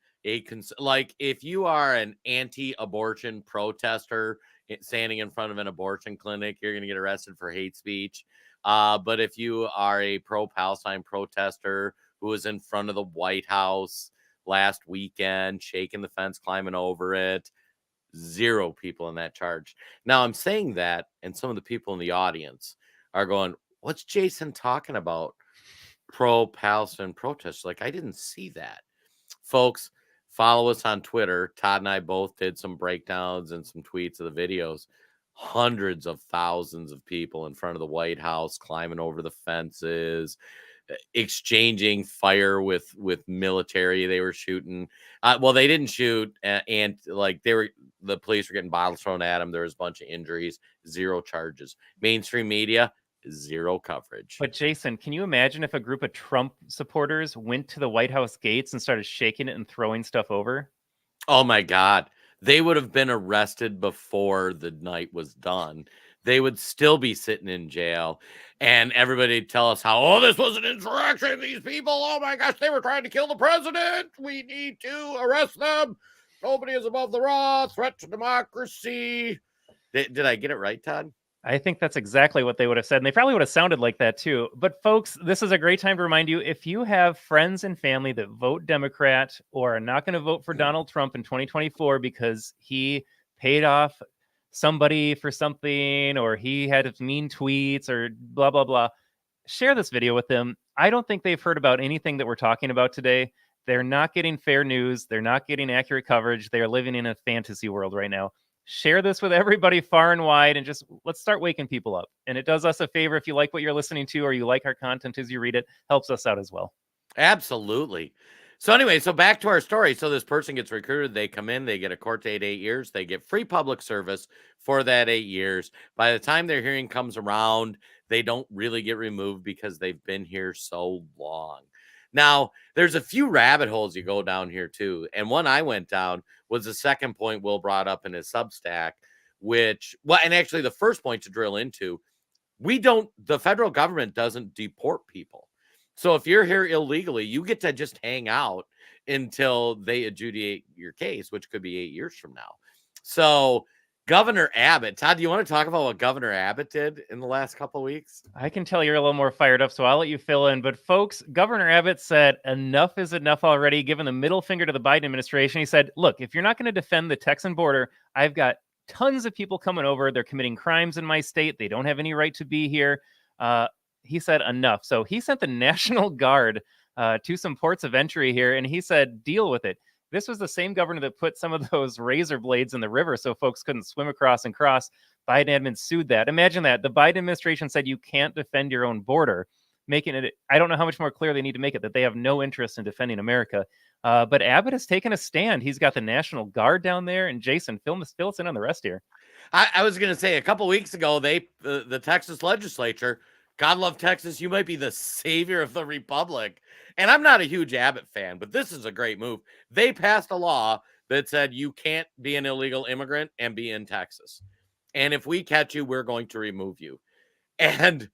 S1: like if you are an anti-abortion protester standing in front of an abortion clinic, you're going to get arrested for hate speech. But if you are a pro-Palestine protester who was in front of the White House last weekend, shaking the fence, climbing over it, 0 people in that charge. Now I'm saying that, and some of the people in the audience are going, what's Jason talking about? Pro-Palestine protests. Like, I didn't see that. Folks, follow us on Twitter. Todd and I both did some breakdowns and some tweets of the videos. Hundreds of thousands of people in front of the White House, climbing over the fences, exchanging fire with military. They were shooting. Well, they didn't shoot, and like the police were getting bottles thrown at them. There was a bunch of injuries, 0 charges. Mainstream media, 0 coverage.
S2: But Jason, can you imagine if a group of Trump supporters went to the White House gates and started shaking it and throwing stuff over?
S1: Oh my God. They would have been arrested before the night was done. They would still be sitting in jail. And everybody would tell us how, oh, this was an insurrection. These people, oh my gosh, they were trying to kill the president. We need to arrest them. Nobody is above the law. Threat to democracy. Did I get it right, Todd?
S2: I think that's exactly what they would have said. And they probably would have sounded like that too. But folks, this is a great time to remind you, if you have friends and family that vote Democrat or are not going to vote for Donald Trump in 2024 because he paid off somebody for something or he had mean tweets or blah, blah, blah, share this video with them. I don't think they've heard about anything that we're talking about today. They're not getting fair news. They're not getting accurate coverage. They are living in a fantasy world right now. Share this with everybody far and wide and just let's start waking people up. And it does us a favor if you like what you're listening to or you like our content as you read it, helps us out as well.
S1: Absolutely. So anyway, so back to our story. So this person gets recruited. They come in, they get a court date 8 years. They get free public service for that 8 years. By the time their hearing comes around, they don't really get removed because they've been here so long. Now, there's a few rabbit holes you go down here too. And one I went down was the second point Will brought up in his Substack, and actually the first point to drill into, the federal government doesn't deport people. So if you're here illegally, you get to just hang out until they adjudicate your case, which could be 8 years from now. So Governor Abbott, Todd, do you want to talk about what Governor Abbott did in the last couple of weeks?
S2: I can tell you're a little more fired up, so I'll let you fill in. But folks, Governor Abbott said enough is enough already, giving the middle finger to the Biden administration. He said, look, if you're not going to defend the Texan border, I've got tons of people coming over. They're committing crimes in my state. They don't have any right to be here. He said enough. So he sent the National Guard to some ports of entry here, and he said, deal with it. This was the same governor that put some of those razor blades in the river so folks couldn't swim across and cross. Biden admin sued that. Imagine that. The Biden administration said you can't defend your own border, making it, I don't know how much more clear they need to make it, that they have no interest in defending America. But Abbott has taken a stand. He's got the National Guard down there. And Jason, fill us in on the rest here.
S1: I was going to say a couple weeks ago, the Texas legislature, God love Texas, you might be the savior of the republic. And I'm not a huge Abbott fan, but this is a great move. They passed a law that said you can't be an illegal immigrant and be in Texas. And if we catch you, we're going to remove you. And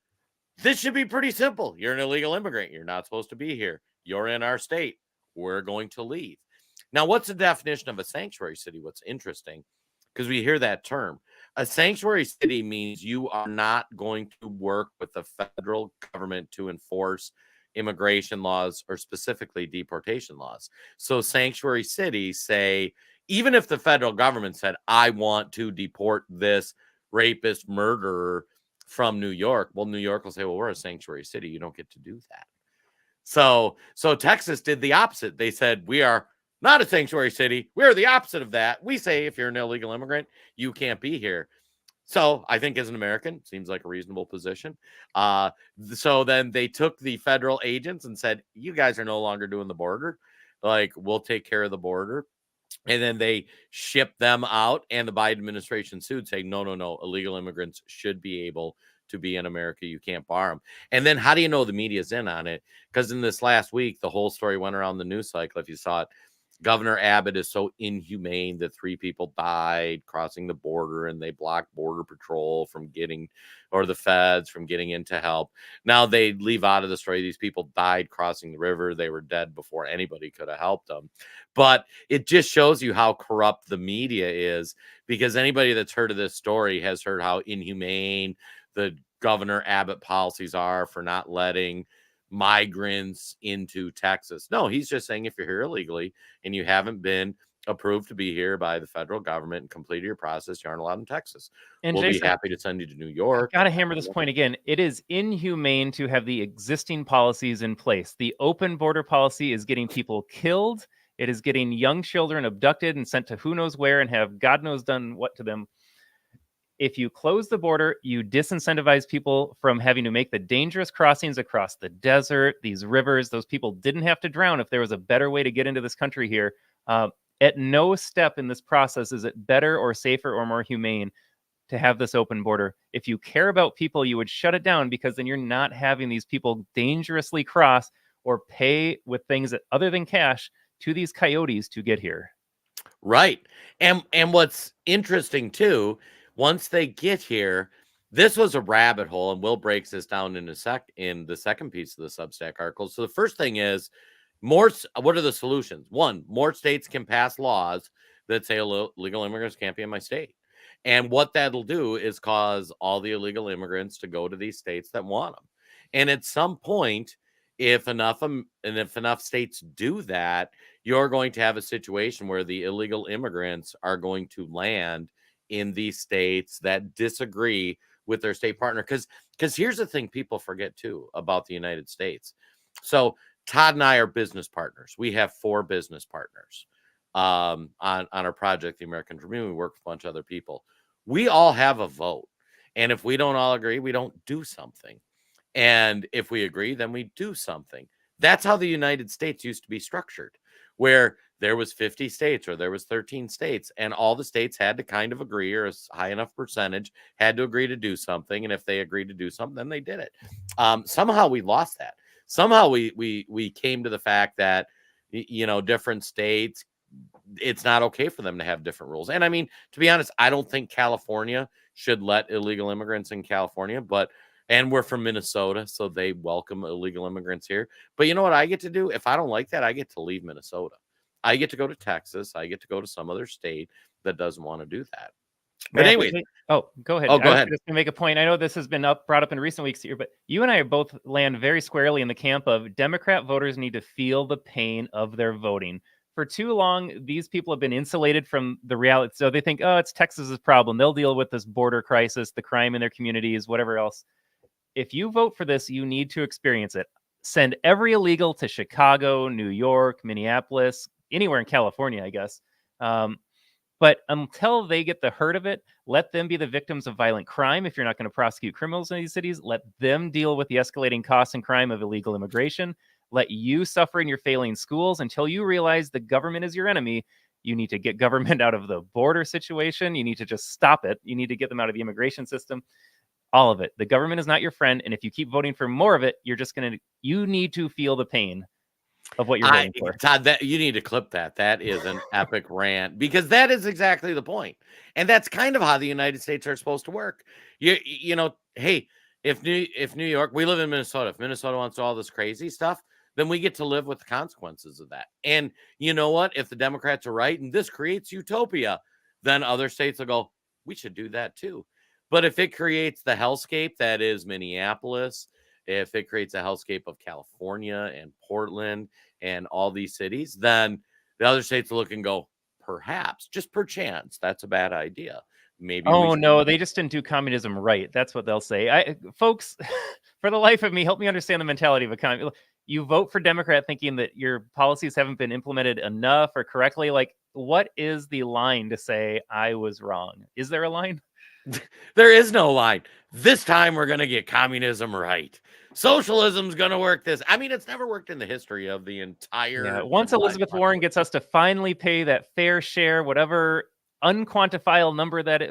S1: this should be pretty simple. You're an illegal immigrant. You're not supposed to be here. You're in our state. We're going to leave. Now, what's the definition of a sanctuary city? What's interesting, because we hear that term. A sanctuary city means you are not going to work with the federal government to enforce immigration laws or specifically deportation laws. So sanctuary cities say, even if the federal government said, I want to deport this rapist murderer from New York, well, New York will say, well, we're a sanctuary city. You don't get to do that. So Texas did the opposite. They said, we are not a sanctuary city. We're the opposite of that. We say, if you're an illegal immigrant, you can't be here. So I think as an American, seems like a reasonable position. So then they took the federal agents and said, you guys are no longer doing the border. Like, we'll take care of the border. And then they shipped them out, and the Biden administration sued, saying, no, illegal immigrants should be able to be in America. You can't bar them. And then how do you know the media's in on it? Because in this last week, the whole story went around the news cycle. If you saw it, Governor Abbott is so inhumane that 3 people died crossing the border, and they blocked Border Patrol from getting, or the feds from getting in to help. Now they leave out of the story, these people died crossing the river. They were dead before anybody could have helped them. But it just shows you how corrupt the media is, because anybody that's heard of this story has heard how inhumane the Governor Abbott policies are for not letting migrants into Texas. No, he's just saying, if you're here illegally and you haven't been approved to be here by the federal government and completed your process, you aren't allowed in Texas.
S2: And
S1: we'll
S2: Jason,
S1: be happy to send you to New York.
S2: Got to hammer this point again. It is inhumane to have the existing policies in place. The open border policy is getting people killed. It is getting young children abducted and sent to who knows where and have God knows done what to them. If you close the border, you disincentivize people from having to make the dangerous crossings across the desert, these rivers. Those people didn't have to drown if there was a better way to get into this country here. At no step in this process is it better or safer or more humane to have this open border. If you care about people, you would shut it down, because then you're not having these people dangerously cross or pay with things that, other than cash, to these coyotes to get here.
S1: Right. And what's interesting too, once they get here, this was a rabbit hole, and Will breaks this down in the second piece of the Substack article. So the first thing is, what are the solutions? One, more states can pass laws that say illegal immigrants can't be in my state. And what that'll do is cause all the illegal immigrants to go to these states that want them. And at some point, if enough states do that, you're going to have a situation where the illegal immigrants are going to land in these states that disagree with their state partner. Because here's the thing people forget too about the United States. So Todd and I are business partners. We have 4 business partners on our project, The American Dream. We work with a bunch of other people. We all have a vote. And if we don't all agree, we don't do something. And if we agree, then we do something. That's how the United States used to be structured, where there was 50 states or there was 13 states, and all the states had to kind of agree, or a high enough percentage had to agree to do something. And if they agreed to do something, then they did it. Somehow we lost that. Somehow we came to the fact that, different states, it's not okay for them to have different rules. And I mean, to be honest, I don't think California should let illegal immigrants in California, and we're from Minnesota, so they welcome illegal immigrants here. But you know what I get to do? If I don't like that, I get to leave Minnesota. I get to go to Texas. I get to go to some other state that doesn't want to do that. But anyway.
S2: Go ahead.
S1: Oh, go ahead.
S2: I was just going to make a point. I know this has been brought up in recent weeks here, but you and I both land very squarely in the camp of Democrat voters need to feel the pain of their voting. For too long, these people have been insulated from the reality. So they think, it's Texas's problem. They'll deal with this border crisis, the crime in their communities, whatever else. If you vote for this, you need to experience it. Send every illegal to Chicago, New York, Minneapolis, anywhere in California, I guess. But until they get the hurt of it, let them be the victims of violent crime. If you're not going to prosecute criminals in these cities, let them deal with the escalating costs and crime of illegal immigration. Let you suffer in your failing schools until you realize the government is your enemy. You need to get government out of the border situation. You need to just stop it. You need to get them out of the immigration system. All of it. The government is not your friend. And if you keep voting for more of it, you need to feel the pain. of what you're voting for.
S1: Todd, that you need to clip that. That is an epic rant, because that is exactly the point. And that's kind of how the United States are supposed to work. You know, hey, if New York, we live in Minnesota. If Minnesota wants all this crazy stuff, then we get to live with the consequences of that. And you know what? If the Democrats are right and this creates utopia, then other states will go, we should do that too. But if it creates the hellscape that is Minneapolis, if it creates a hellscape of California and Portland and all these cities, then the other states will look and go, perhaps, just perchance, that's a bad idea. Maybe.
S2: Oh no, they just didn't do communism right. That's what they'll say. Folks, for the life of me, help me understand the mentality of a communist. You vote for Democrat thinking that your policies haven't been implemented enough or correctly. Like, what is the line to say I was wrong? Is there a line?
S1: There is no line. This time we're going to get communism right. Socialism's going to work this. I mean, it's never worked in the history of the entire.
S2: Yeah, once Elizabeth Warren gets us to finally pay that fair share, whatever unquantifiable number that,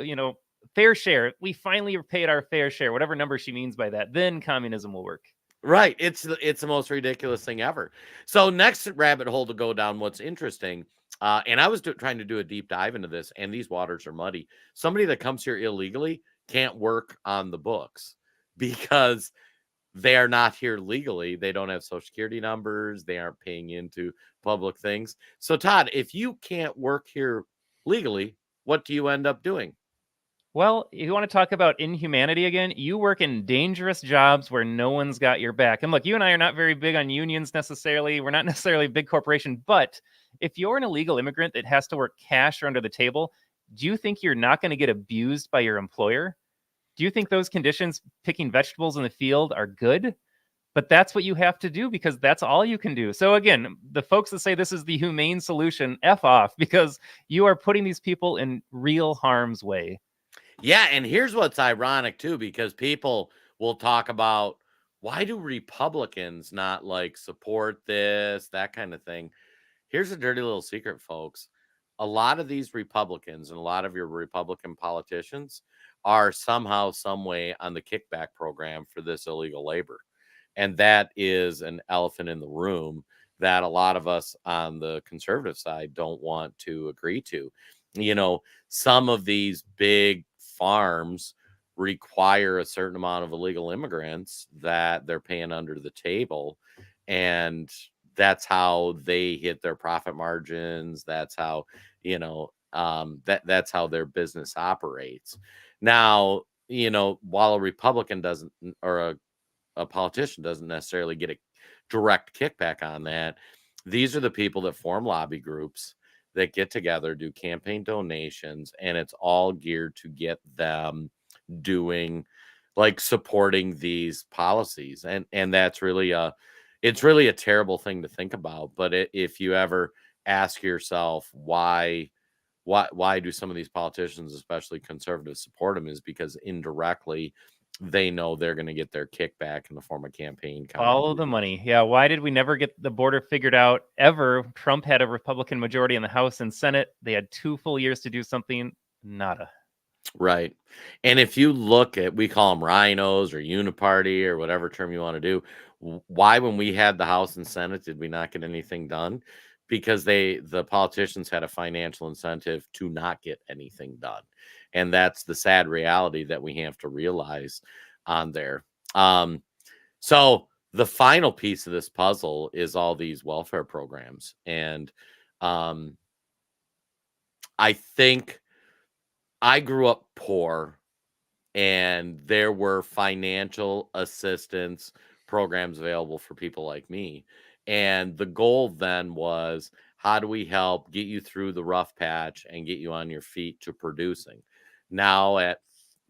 S2: fair share, we finally paid our fair share, whatever number she means by that, then communism will work.
S1: Right. It's the most ridiculous thing ever. So next rabbit hole to go down, what's interesting, and I was trying to do a deep dive into this, and these waters are muddy. Somebody that comes here illegally can't work on the books because they are not here legally. They don't have social security numbers. They aren't paying into public things. So Todd, if you can't work here legally, what do you end up doing?
S2: Well, you want to talk about inhumanity again? You work in dangerous jobs where no one's got your back. And look, you and I are not very big on unions necessarily. We're not necessarily a big corporation. But if you're an illegal immigrant that has to work cash or under the table, do you think you're not going to get abused by your employer? Do you think those conditions, picking vegetables in the field, are good? But that's what you have to do because that's all you can do. So again, the folks that say this is the humane solution, F off, because you are putting these people in real harm's way.
S1: Yeah, and here's what's ironic too, because people will talk about, why do Republicans not like support this, that kind of thing. Here's a dirty little secret, folks. A lot of these Republicans and a lot of your Republican politicians are somehow, some way on the kickback program for this illegal labor. And that is an elephant in the room that a lot of us on the conservative side don't want to agree to. Some of these big farms require a certain amount of illegal immigrants that they're paying under the table, and that's how they hit their profit margins. That's how that's how their business operates. Now, while a Republican doesn't, or a politician doesn't necessarily get a direct kickback on that, these are the people that form lobby groups that get together, do campaign donations, and it's all geared to get them doing, like, supporting these policies. And that's really it's really a terrible thing to think about. But if you ever ask yourself why do some of these politicians, especially conservatives, support them, is because indirectly they know they're going to get their kickback in the form of campaign.
S2: Follow the money. Yeah. Why did we never get the border figured out ever? Trump had a Republican majority in the House and Senate. They had 2 full years to do something. Nada.
S1: Right. And if you look at, we call them rhinos or uniparty or whatever term you want to do, why, when we had the House and Senate, did we not get anything done? Because the politicians had a financial incentive to not get anything done. And that's the sad reality that we have to realize on there. So the final piece of this puzzle is all these welfare programs. And I think I grew up poor, and there were financial assistance programs available for people like me. And the goal then was, how do we help get you through the rough patch and get you on your feet to producing? Now at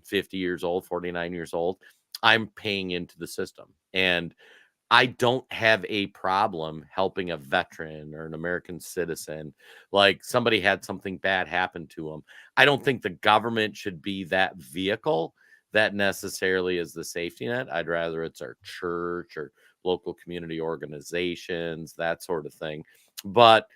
S1: 50 years old, 49 years old, I'm paying into the system. And I don't have a problem helping a veteran or an American citizen. Like, somebody had something bad happen to them. I don't think the government should be that vehicle that necessarily is the safety net. I'd rather it's our church or local community organizations, that sort of thing. But,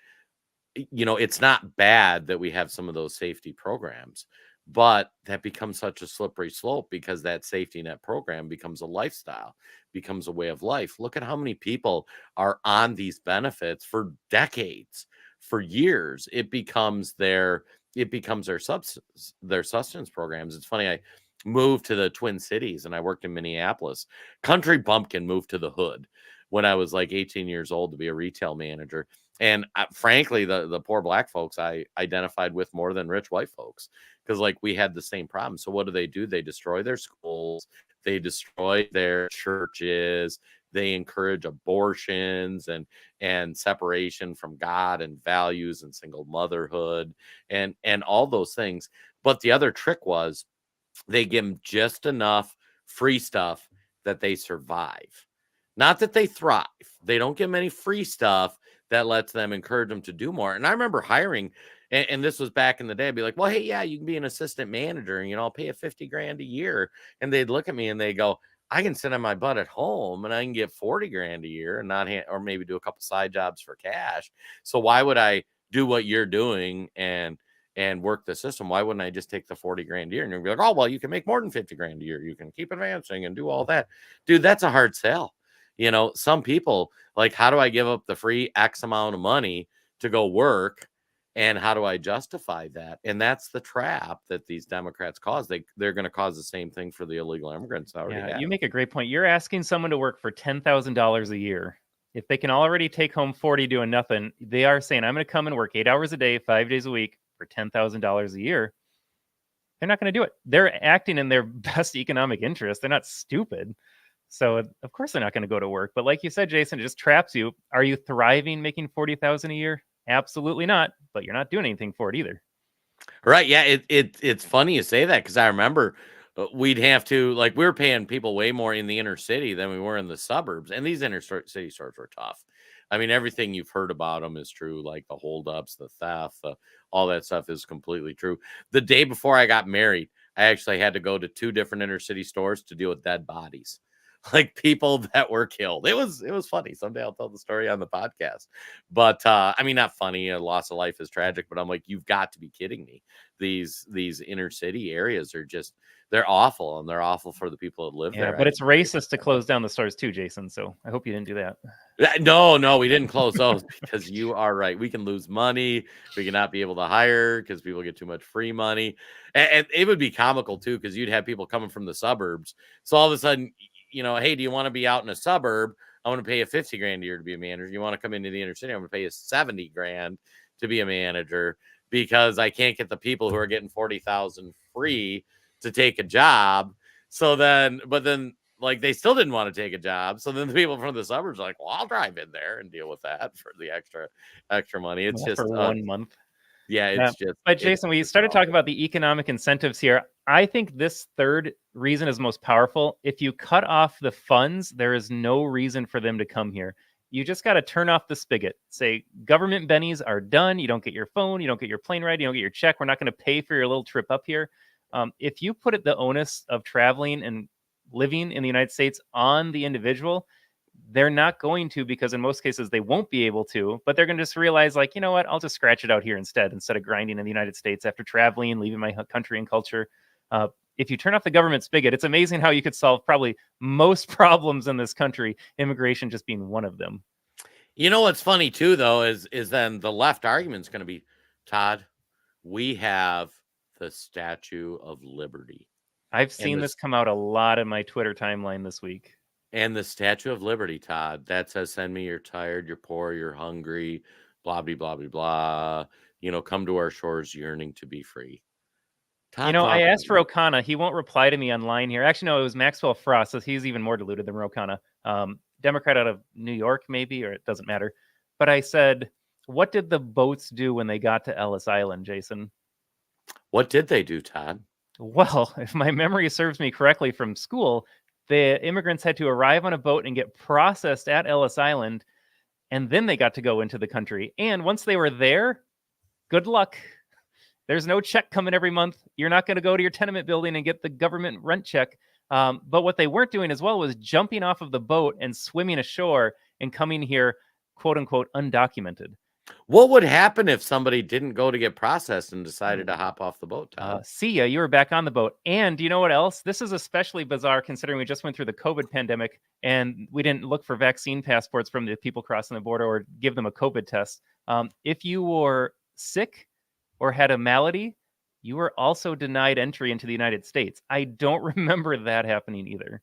S1: it's not bad that we have some of those safety programs. But that becomes such a slippery slope because that safety net program becomes a lifestyle, becomes a way of life. Look at how many people are on these benefits for decades, for years. It becomes their sustenance programs. It's funny, I moved to the Twin Cities and I worked in Minneapolis. Country Bumpkin moved to the hood when I was like 18 years old to be a retail manager. And frankly, the poor black folks I identified with more than rich white folks, because like we had the same problem. So what do? They destroy their schools, they destroy their churches, they encourage abortions and separation from God and values and single motherhood and all those things. But the other trick was they give them just enough free stuff that they survive. Not that they thrive. They don't give them any free stuff that lets them encourage them to do more. And I remember hiring, and this was back in the day, I'd be like, well, hey, yeah, you can be an assistant manager and, I'll pay you 50 grand a year. And they'd look at me and they go, I can sit on my butt at home and I can get 40 grand a year and or maybe do a couple side jobs for cash. So why would I do what you're doing and work the system? Why wouldn't I just take the 40 grand a year? And you'll be like, oh, well, you can make more than 50 grand a year. You can keep advancing and do all that. Dude, that's a hard sell. Some people like, how do I give up the free X amount of money to go work? And how do I justify that? And that's the trap that these Democrats cause. They're going to cause the same thing for the illegal immigrants already.
S2: Yeah, you make a great point. You're asking someone to work for $10,000 a year. If they can already take home 40 doing nothing, they are saying, I'm going to come and work 8 hours a day, 5 days a week for $10,000 a year. They're not going to do it. They're acting in their best economic interest. They're not stupid. So of course they're not going to go to work. But like you said, Jason, it just traps you. Are you thriving making $40,000 a year? Absolutely not. But you're not doing anything for it either.
S1: Right. Yeah. It's funny you say that, because I remember we'd have to, like, we were paying people way more in the inner city than we were in the suburbs. And these inner city stores were tough. I mean, everything you've heard about them is true, like the holdups, the theft, all that stuff is completely true. The day before I got married, I actually had to go to 2 different inner city stores to deal with dead bodies, like people that were killed. It was funny. Someday I'll tell the story on the podcast. But I mean, not funny. A loss of life is tragic, but I'm like, you've got to be kidding me. These inner city areas are just, they're awful, and they're awful for the people that live there.
S2: But it's racist to close down the stores too, Jason. So I hope you didn't do that.
S1: No, we didn't close those because you are right. We can lose money. We cannot be able to hire because people get too much free money. And it would be comical too, because you'd have people coming from the suburbs. So all of a sudden, hey, do you want to be out in a suburb? I want to pay you 50 grand a year to be a manager. You want to come into the inner city? I'm going to pay you 70 grand to be a manager, because I can't get the people who are getting 40,000 free to take a job. So then, like, they still didn't want to take a job. So then the people from the suburbs are like, well, I'll drive in there and deal with that for the extra money. It's just
S2: for 1 month.
S1: Yeah, it's just.
S2: But Jason, we started talking about the economic incentives here. I think this third reason is most powerful. If you cut off the funds, there is no reason for them to come here. You just got to turn off the spigot. Say, government bennies are done. You don't get your phone. You don't get your plane ride. You don't get your check. We're not going to pay for your little trip up here. If you put the onus of traveling and living in the United States on the individual, they're not going to, because in most cases they won't be able to, but they're going to just realize, like, you know what, I'll just scratch it out here instead of grinding in the United States after traveling, leaving my country and culture. If you turn off the government spigot, it's amazing how you could solve probably most problems in this country, immigration just being one of them.
S1: What's funny too, though, is then the left argument is going to be, Todd, we have the Statue of Liberty.
S2: I've seen this come out a lot in my Twitter timeline this week.
S1: And the Statue of Liberty, Todd, that says, send me, you're tired, you're poor, you're hungry, blah, blah, blah, blah, blah. Come to our shores yearning to be free. Todd,
S2: I asked for O'Connor. He won't reply to me online here. Actually, no, it was Maxwell Frost, so he's even more deluded than O'Connor. Democrat out of New York, maybe, or it doesn't matter. But I said, what did the boats do when they got to Ellis Island, Jason?
S1: What did they do, Todd?
S2: Well, if my memory serves me correctly from school, the immigrants had to arrive on a boat and get processed at Ellis Island, and then they got to go into the country. And once they were there, good luck. There's no check coming every month. You're not going to go to your tenement building and get the government rent check. But what they weren't doing as well was jumping off of the boat and swimming ashore and coming here, quote unquote, undocumented.
S1: What would happen if somebody didn't go to get processed and decided to hop off the boat, Todd?
S2: See ya, you were back on the boat. And you know what else? This is especially bizarre considering we just went through the COVID pandemic and we didn't look for vaccine passports from the people crossing the border or give them a COVID test. If you were sick or had a malady, you were also denied entry into the United States. I don't remember that happening either.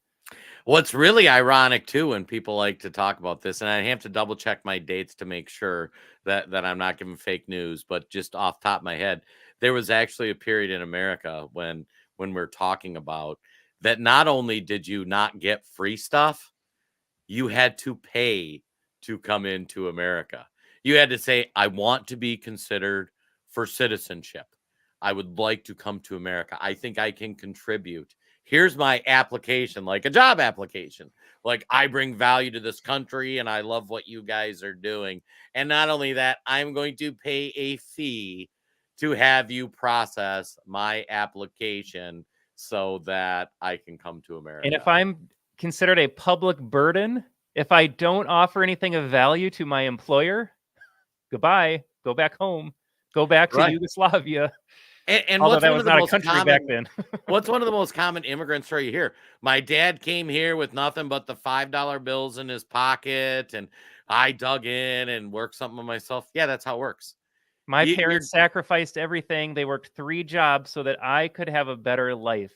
S1: What's really ironic too, when people like to talk about this, and I have to double check my dates to make sure that I'm not giving fake news, but just off the top of my head, there was actually a period in America when we're talking about that not only did you not get free stuff, you had to pay to come into America. You had to say, I want to be considered for citizenship. I would like to come to America. I think I can contribute. Here's my application, like a job application. Like, I bring value to this country and I love what you guys are doing. And not only that, I'm going to pay a fee to have you process my application so that I can come to America.
S2: And if I'm considered a public burden, if I don't offer anything of value to my employer, goodbye, go back home, go back to Yugoslavia.
S1: And
S2: although
S1: what's
S2: that
S1: one
S2: was
S1: of the
S2: not a
S1: most
S2: country
S1: common,
S2: back then.
S1: what's one of the most common immigrant story you hear? My dad came here with nothing but the $5 bills in his pocket, and I dug in and worked something on myself. Yeah, that's how it works.
S2: My
S1: You're
S2: parents sacrificed everything. They worked 3 jobs so that I could have a better life.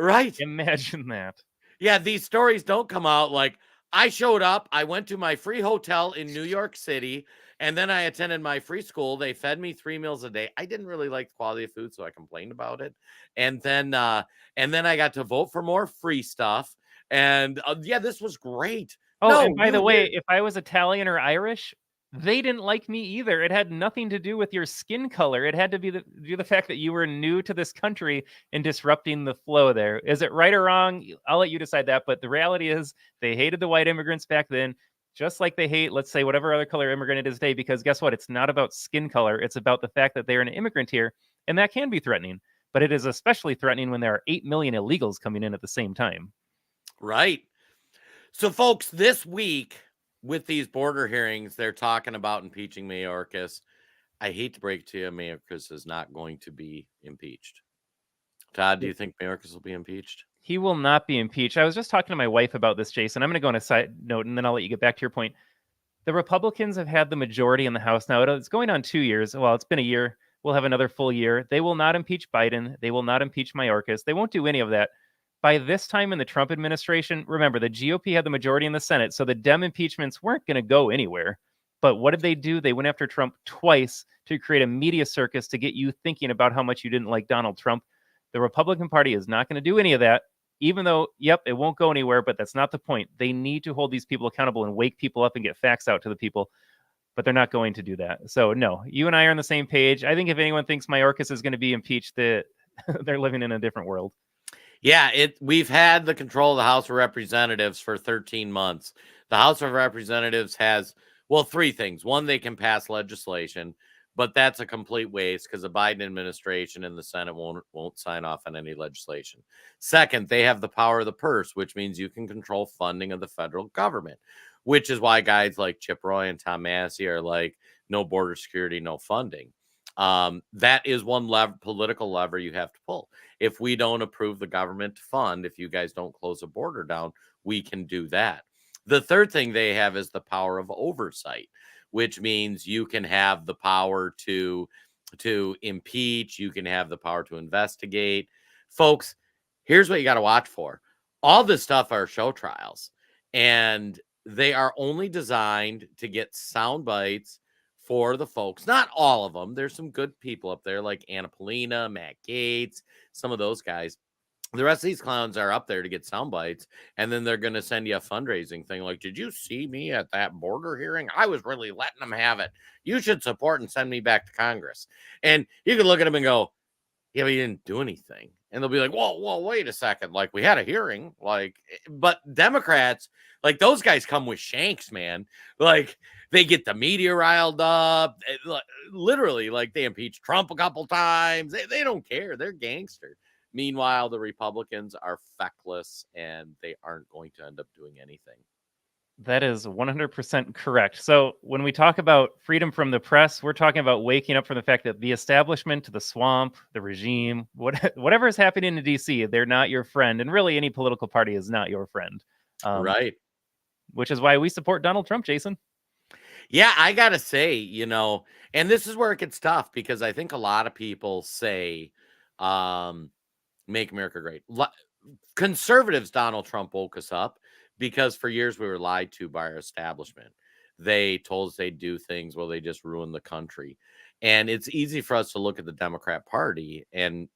S1: right.
S2: Imagine that.
S1: Yeah, these stories don't come out like I showed up, I went to my free hotel in New York City, and then I attended my free school. They fed me 3 meals a day. I didn't really like the quality of food, so I complained about it. And then I got to vote for more free stuff. And yeah, this was great.
S2: Oh,
S1: No,
S2: and by the
S1: you
S2: way,
S1: did.
S2: if I was Italian or Irish, they didn't like me either. It had nothing to do with your skin color. It had to be the fact that you were new to this country and disrupting the flow there. Is it right or wrong? I'll let you decide that. But the reality is they hated the white immigrants back then, just like they hate, let's say, whatever other color immigrant it is today, because guess what? It's not about skin color. It's about the fact that they're an immigrant here, and that can be threatening. But it is especially threatening when there are 8 million illegals coming in at the same time.
S1: Right. So, folks, this week with these border hearings, they're talking about impeaching Mayorkas. I hate to break it to you, Mayorkas is not going to be impeached. Todd, do you think Mayorkas will be impeached?
S2: He will not be impeached. I was just talking to my wife about this, Jason. I'm going to go on a side note, and then I'll let you get back to your point. The Republicans have had the majority in the House now. It's going on 2 years. Well, it's been a year. We'll have another full year. They will not impeach Biden. They will not impeach Mayorkas. They won't do any of that. By this time in the Trump administration, remember, the GOP had the majority in the Senate, so the Dem impeachments weren't going to go anywhere. But what did they do? They went after Trump twice to create a media circus to get you thinking about how much you didn't like Donald Trump. The Republican Party is not going to do any of that, even though, yep, it won't go anywhere, but that's not the point. They need to hold these people accountable and wake people up and get facts out to the people, but they're not going to do that. So, no, you and I are on the same page. I think if anyone thinks Mayorkas is going to be impeached, they're living in a different world.
S1: Yeah, we've had the control of the House of Representatives for 13 months. The House of Representatives has, well, 3 things. One, they can pass legislation, but that's a complete waste because the Biden administration and the Senate won't sign off on any legislation. Second, they have the power of the purse, which means you can control funding of the federal government, which is why guys like Chip Roy and Tom Massey are like, no border security, no funding. That is one political lever you have to pull. If we don't approve the government to fund, if you guys don't close the border down, we can do that. The third thing they have is the power of oversight, which means you can have the power to impeach, you can have the power to investigate. Folks, here's what you got to watch for. All this stuff are show trials, and they are only designed to get sound bites for the folks. Not all of them. There's some good people up there like Anna Polina, Matt Gaetz, some of those guys. The rest of these clowns are up there to get sound bites, and then they're going to send you a fundraising thing like, did you see me at that border hearing? I was really letting them have it. You should support and send me back to Congress. And you can look at them and go, yeah, but you didn't do anything. And they'll be like, whoa, wait a second. Like, we had a hearing. Like, but Democrats, like, those guys come with shanks, man. Like, they get the media riled up. Literally, like, they impeached Trump a couple times. They don't care. They're gangster. Meanwhile, the Republicans are feckless, and they aren't going to end up doing anything.
S2: That is 100% correct. So when we talk about freedom from the press, we're talking about waking up from the fact that the establishment, the swamp, the regime, whatever is happening in DC, they're not your friend. And really, any political party is not your friend.
S1: Right.
S2: Which is why we support Donald Trump, Jason.
S1: Yeah, I got to say, and this is where it gets tough because I think a lot of people say, make America great. Conservatives, Donald Trump woke us up because for years we were lied to by our establishment. They told us they'd do things, well, they just ruined the country. And it's easy for us to look at the Democrat Party and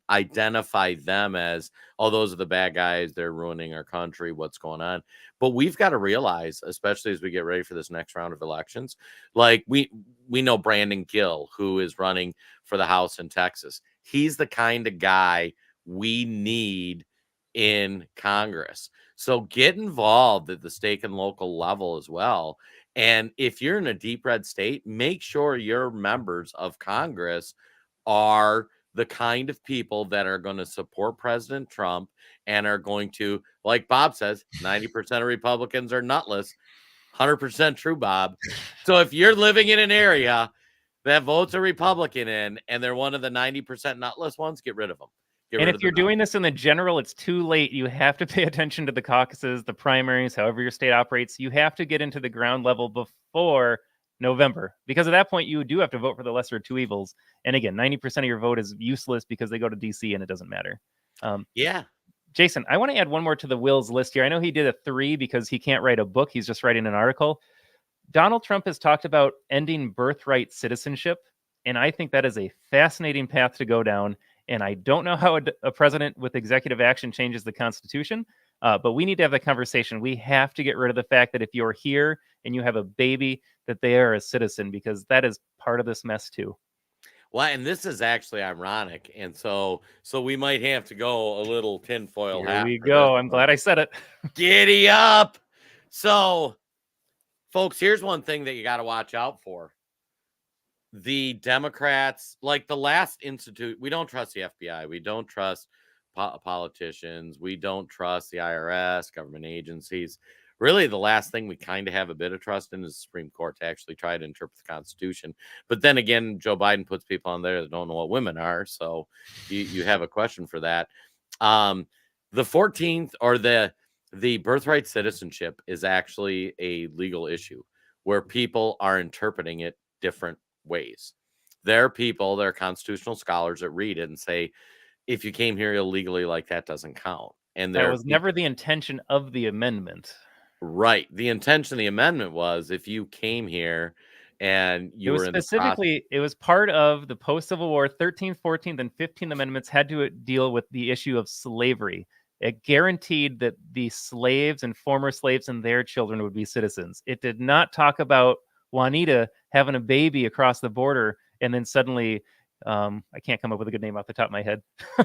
S1: identify them as, oh, those are the bad guys, they're ruining our country, what's going on. But we've got to realize, especially as we get ready for this next round of elections, like we know Brandon Gill, who is running for the House in Texas. He's the kind of guy we need in Congress. So get involved at the state and local level as well. And if you're in a deep red state, make sure your members of Congress are the kind of people that are going to support President Trump and are going to, like Bob says, 90% of Republicans are nutless. 100% true, Bob. So if you're living in an area that votes a Republican in and they're one of the 90% nutless ones, get rid of them.
S2: And if you're doing this in the general, it's too late. You have to pay attention to the caucuses, the primaries, however your state operates. You have to get into the ground level before November, because at that point you do have to vote for the lesser of two evils. And again, 90% of your vote is useless because they go to DC and it doesn't matter.
S1: Yeah.
S2: Jason, I want to add one more to the Will's list here. I know he did a 3 because he can't write a book. He's just writing an article. Donald Trump has talked about ending birthright citizenship. And I think that is a fascinating path to go down. And I don't know how a president with executive action changes the Constitution, but we need to have the conversation. We have to get rid of the fact that if you're here and you have a baby, that they are a citizen, because that is part of this mess too.
S1: Well, and this is actually ironic. And so we might have to go a little tinfoil hat.
S2: Here we go. I'm glad I said it.
S1: Giddy up. So, folks, here's one thing that you got to watch out for. The Democrats, like the last institute, we don't trust the FBI. We don't trust politicians. We don't trust the IRS, government agencies. Really, the last thing we kind of have a bit of trust in is the Supreme Court to actually try to interpret the Constitution. But then again, Joe Biden puts people on there that don't know what women are. So you have a question for that. The 14th or the birthright citizenship is actually a legal issue where people are interpreting it different ways. There are people, there are constitutional scholars that read it and say, if you came here illegally, like that doesn't count. And
S2: that was never the intention of the amendment.
S1: Right. The intention of the amendment was if you came here and you were
S2: specifically, it was part of the post-Civil War 13th, 14th, and 15th amendments had to deal with the issue of slavery. It guaranteed that the slaves and former slaves and their children would be citizens. It did not talk about Juanita having a baby across the border and then suddenly, I can't come up with a good name off the top of my head,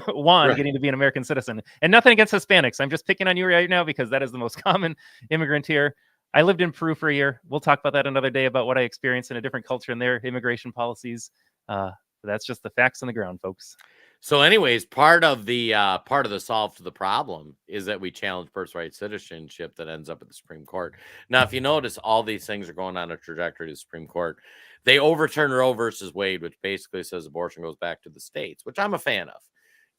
S2: Juan getting to be an American citizen. And nothing against Hispanics. I'm just picking on you right now because that is the most common immigrant here. I lived in Peru for a year. We'll talk about that another day, about what I experienced in a different culture and their immigration policies. That's just the facts on the ground, folks.
S1: So anyways, part of the solve to the problem is that we challenge birthright citizenship that ends up at the Supreme Court. Now, if you notice, all these things are going on a trajectory to the Supreme Court. They overturned Roe versus Wade, which basically says abortion goes back to the states, which I'm a fan of.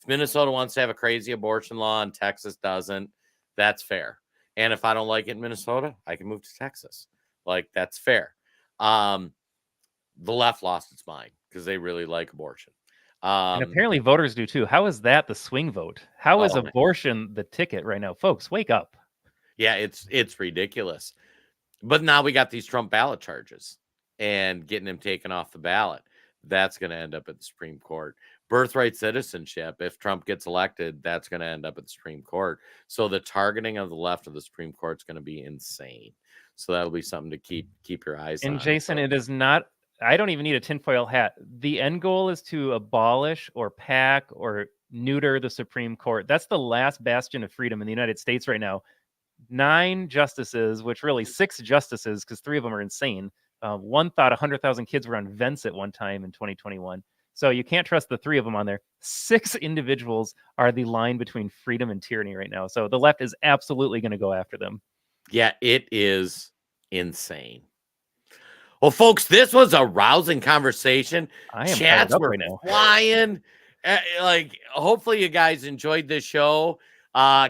S1: If Minnesota wants to have a crazy abortion law and Texas doesn't, that's fair. And if I don't like it in Minnesota, I can move to Texas. Like, that's fair. The left lost its mind because they really like abortion.
S2: And apparently voters do too. How is that the swing vote? How is abortion the ticket right now? Folks, wake up.
S1: Yeah, it's ridiculous. But now we got these Trump ballot charges and getting him taken off the ballot. That's going to end up at the Supreme Court. Birthright citizenship, if Trump gets elected, that's going to end up at the Supreme Court. So the targeting of the left of the Supreme Court is going to be insane. So that'll be something to keep your eyes on.
S2: And Jason, it is not, I don't even need a tinfoil hat. The end goal is to abolish or pack or neuter the Supreme Court. That's the last bastion of freedom in the United States right now. 9 justices, which really 6 justices, because 3 of them are insane. One thought 100,000 kids were on vents at one time in 2021. So you can't trust the 3 of them on there. 6 individuals are the line between freedom and tyranny right now. So the left is absolutely going to go after them.
S1: Yeah, it is insane. Well, folks, this was a rousing conversation.
S2: I am fired
S1: Chats
S2: up
S1: were
S2: right now.
S1: flying. Hopefully you guys enjoyed this show.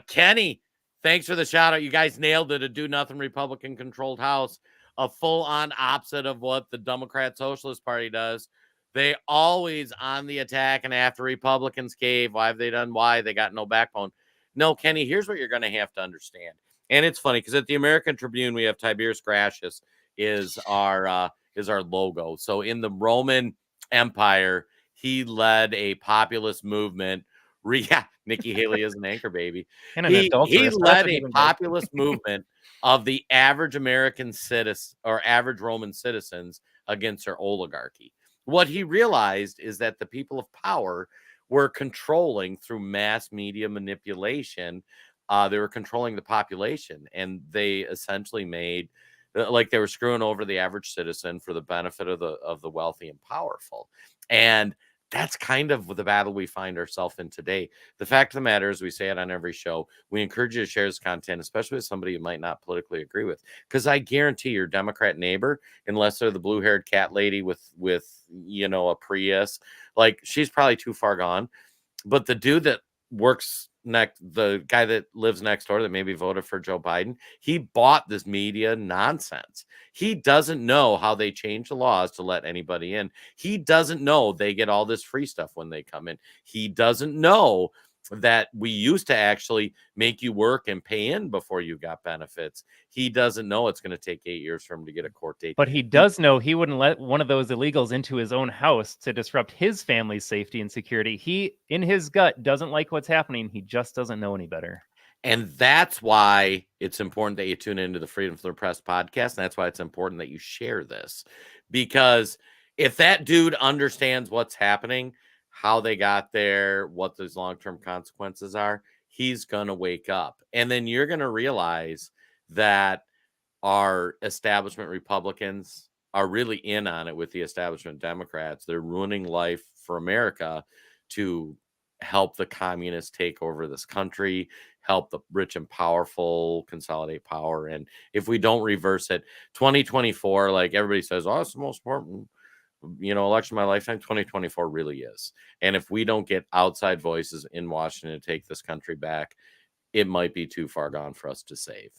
S1: Kenny, thanks for the shout out. You guys nailed it. A do nothing Republican controlled House, a full on opposite of what the Democrat Socialist Party does. They always on the attack, and after Republicans cave, why have they done? Why? They got no backbone. No, Kenny, here's what you're going to have to understand. And it's funny because at the American Tribune, we have Tiberius Gracchus is our logo. So in the Roman Empire, he led a populist movement. Nikki Haley is an anchor baby.
S2: And an
S1: He
S2: adulteress.
S1: led a populist movement of the average American citizen or average Roman citizens against their oligarchy. What he realized is that the people of power were controlling through mass media manipulation. They were controlling the population, and they essentially made like they were screwing over the average citizen for the benefit of the wealthy and powerful. And that's kind of the battle we find ourselves in today. The fact of the matter is, we say it on every show, we encourage you to share this content, especially with somebody you might not politically agree with, because I guarantee your Democrat neighbor, unless they're the blue-haired cat lady with a Prius, like she's probably too far gone. But the dude that works the guy that lives next door that maybe voted for Joe Biden, he bought this media nonsense. He doesn't know how they change the laws to let anybody in. He doesn't know they get all this free stuff when they come in. He doesn't know that we used to actually make you work and pay in before you got benefits. He doesn't know it's going to take 8 years for him to get a court date.
S2: But he does know he wouldn't let one of those illegals into his own house to disrupt his family's safety and security. He, in his gut, doesn't like what's happening. He just doesn't know any better.
S1: And that's why it's important that you tune into the Freedom from the Press podcast. And that's why it's important that you share this. Because if that dude understands what's happening, how they got there, what those long-term consequences are, he's going to wake up. And then you're going to realize that our establishment Republicans are really in on it with the establishment Democrats. They're ruining life for America to help the communists take over this country, help the rich and powerful consolidate power. And if we don't reverse it, 2024, like everybody says, oh, it's the most important election of my lifetime. 2024 really is. And if we don't get outside voices in Washington to take this country back, it might be too far gone for us to save.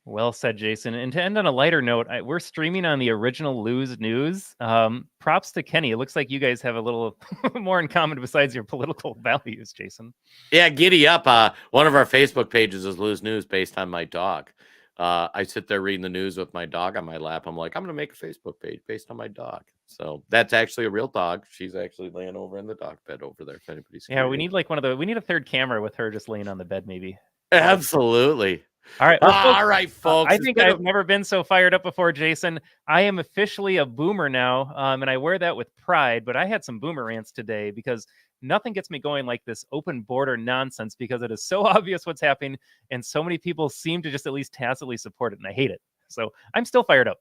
S2: Well said, Jason. And to end on a lighter note, we're streaming on the original Lose News. Props to Kenny. It looks like you guys have a little more in common besides your political values, Jason.
S1: Yeah, giddy up. One of our Facebook pages is Lose News based on my dog. I sit there reading the news with my dog on my lap. I'm like, I'm going to make a Facebook page based on my dog. So that's actually a real dog. She's actually laying over in the dog bed over there. If anybody's
S2: curious. We need we need a third camera with her just laying on the bed, maybe.
S1: Absolutely.
S2: All right.
S1: All right, folks.
S2: I think I've never been so fired up before, Jason. I am officially a boomer now, and I wear that with pride, but I had some boomer rants today because nothing gets me going like this open border nonsense, because it is so obvious what's happening, and so many people seem to just at least tacitly support it, and I hate it. So I'm still fired up.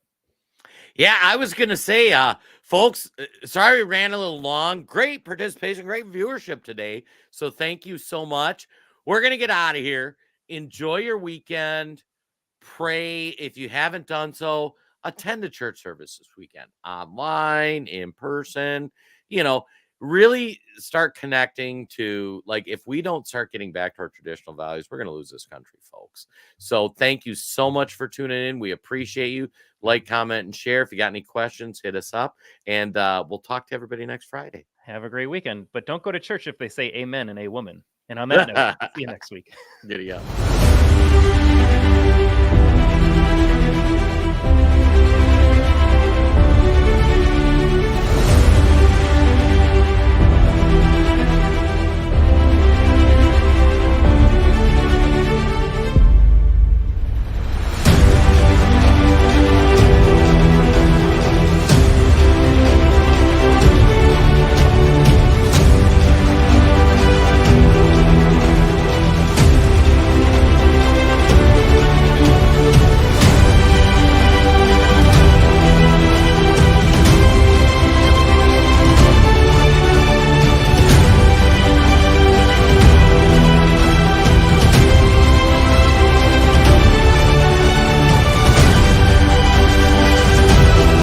S1: Yeah, I was going to say, folks, sorry we ran a little long. Great participation, great viewership today. So thank you so much. We're going to get out of here. Enjoy your weekend. Pray. If you haven't done so, attend a church service this weekend, online, in person. Really start connecting to, like, if we don't start getting back to our traditional values, we're going to lose this country, folks. So thank you so much for tuning in. We appreciate you. Like, comment, and share. If you got any questions, hit us up, and we'll talk to everybody next Friday.
S2: Have a great weekend, but don't go to church if they say amen and a woman. And on that note, see you next week.
S1: Giddy up.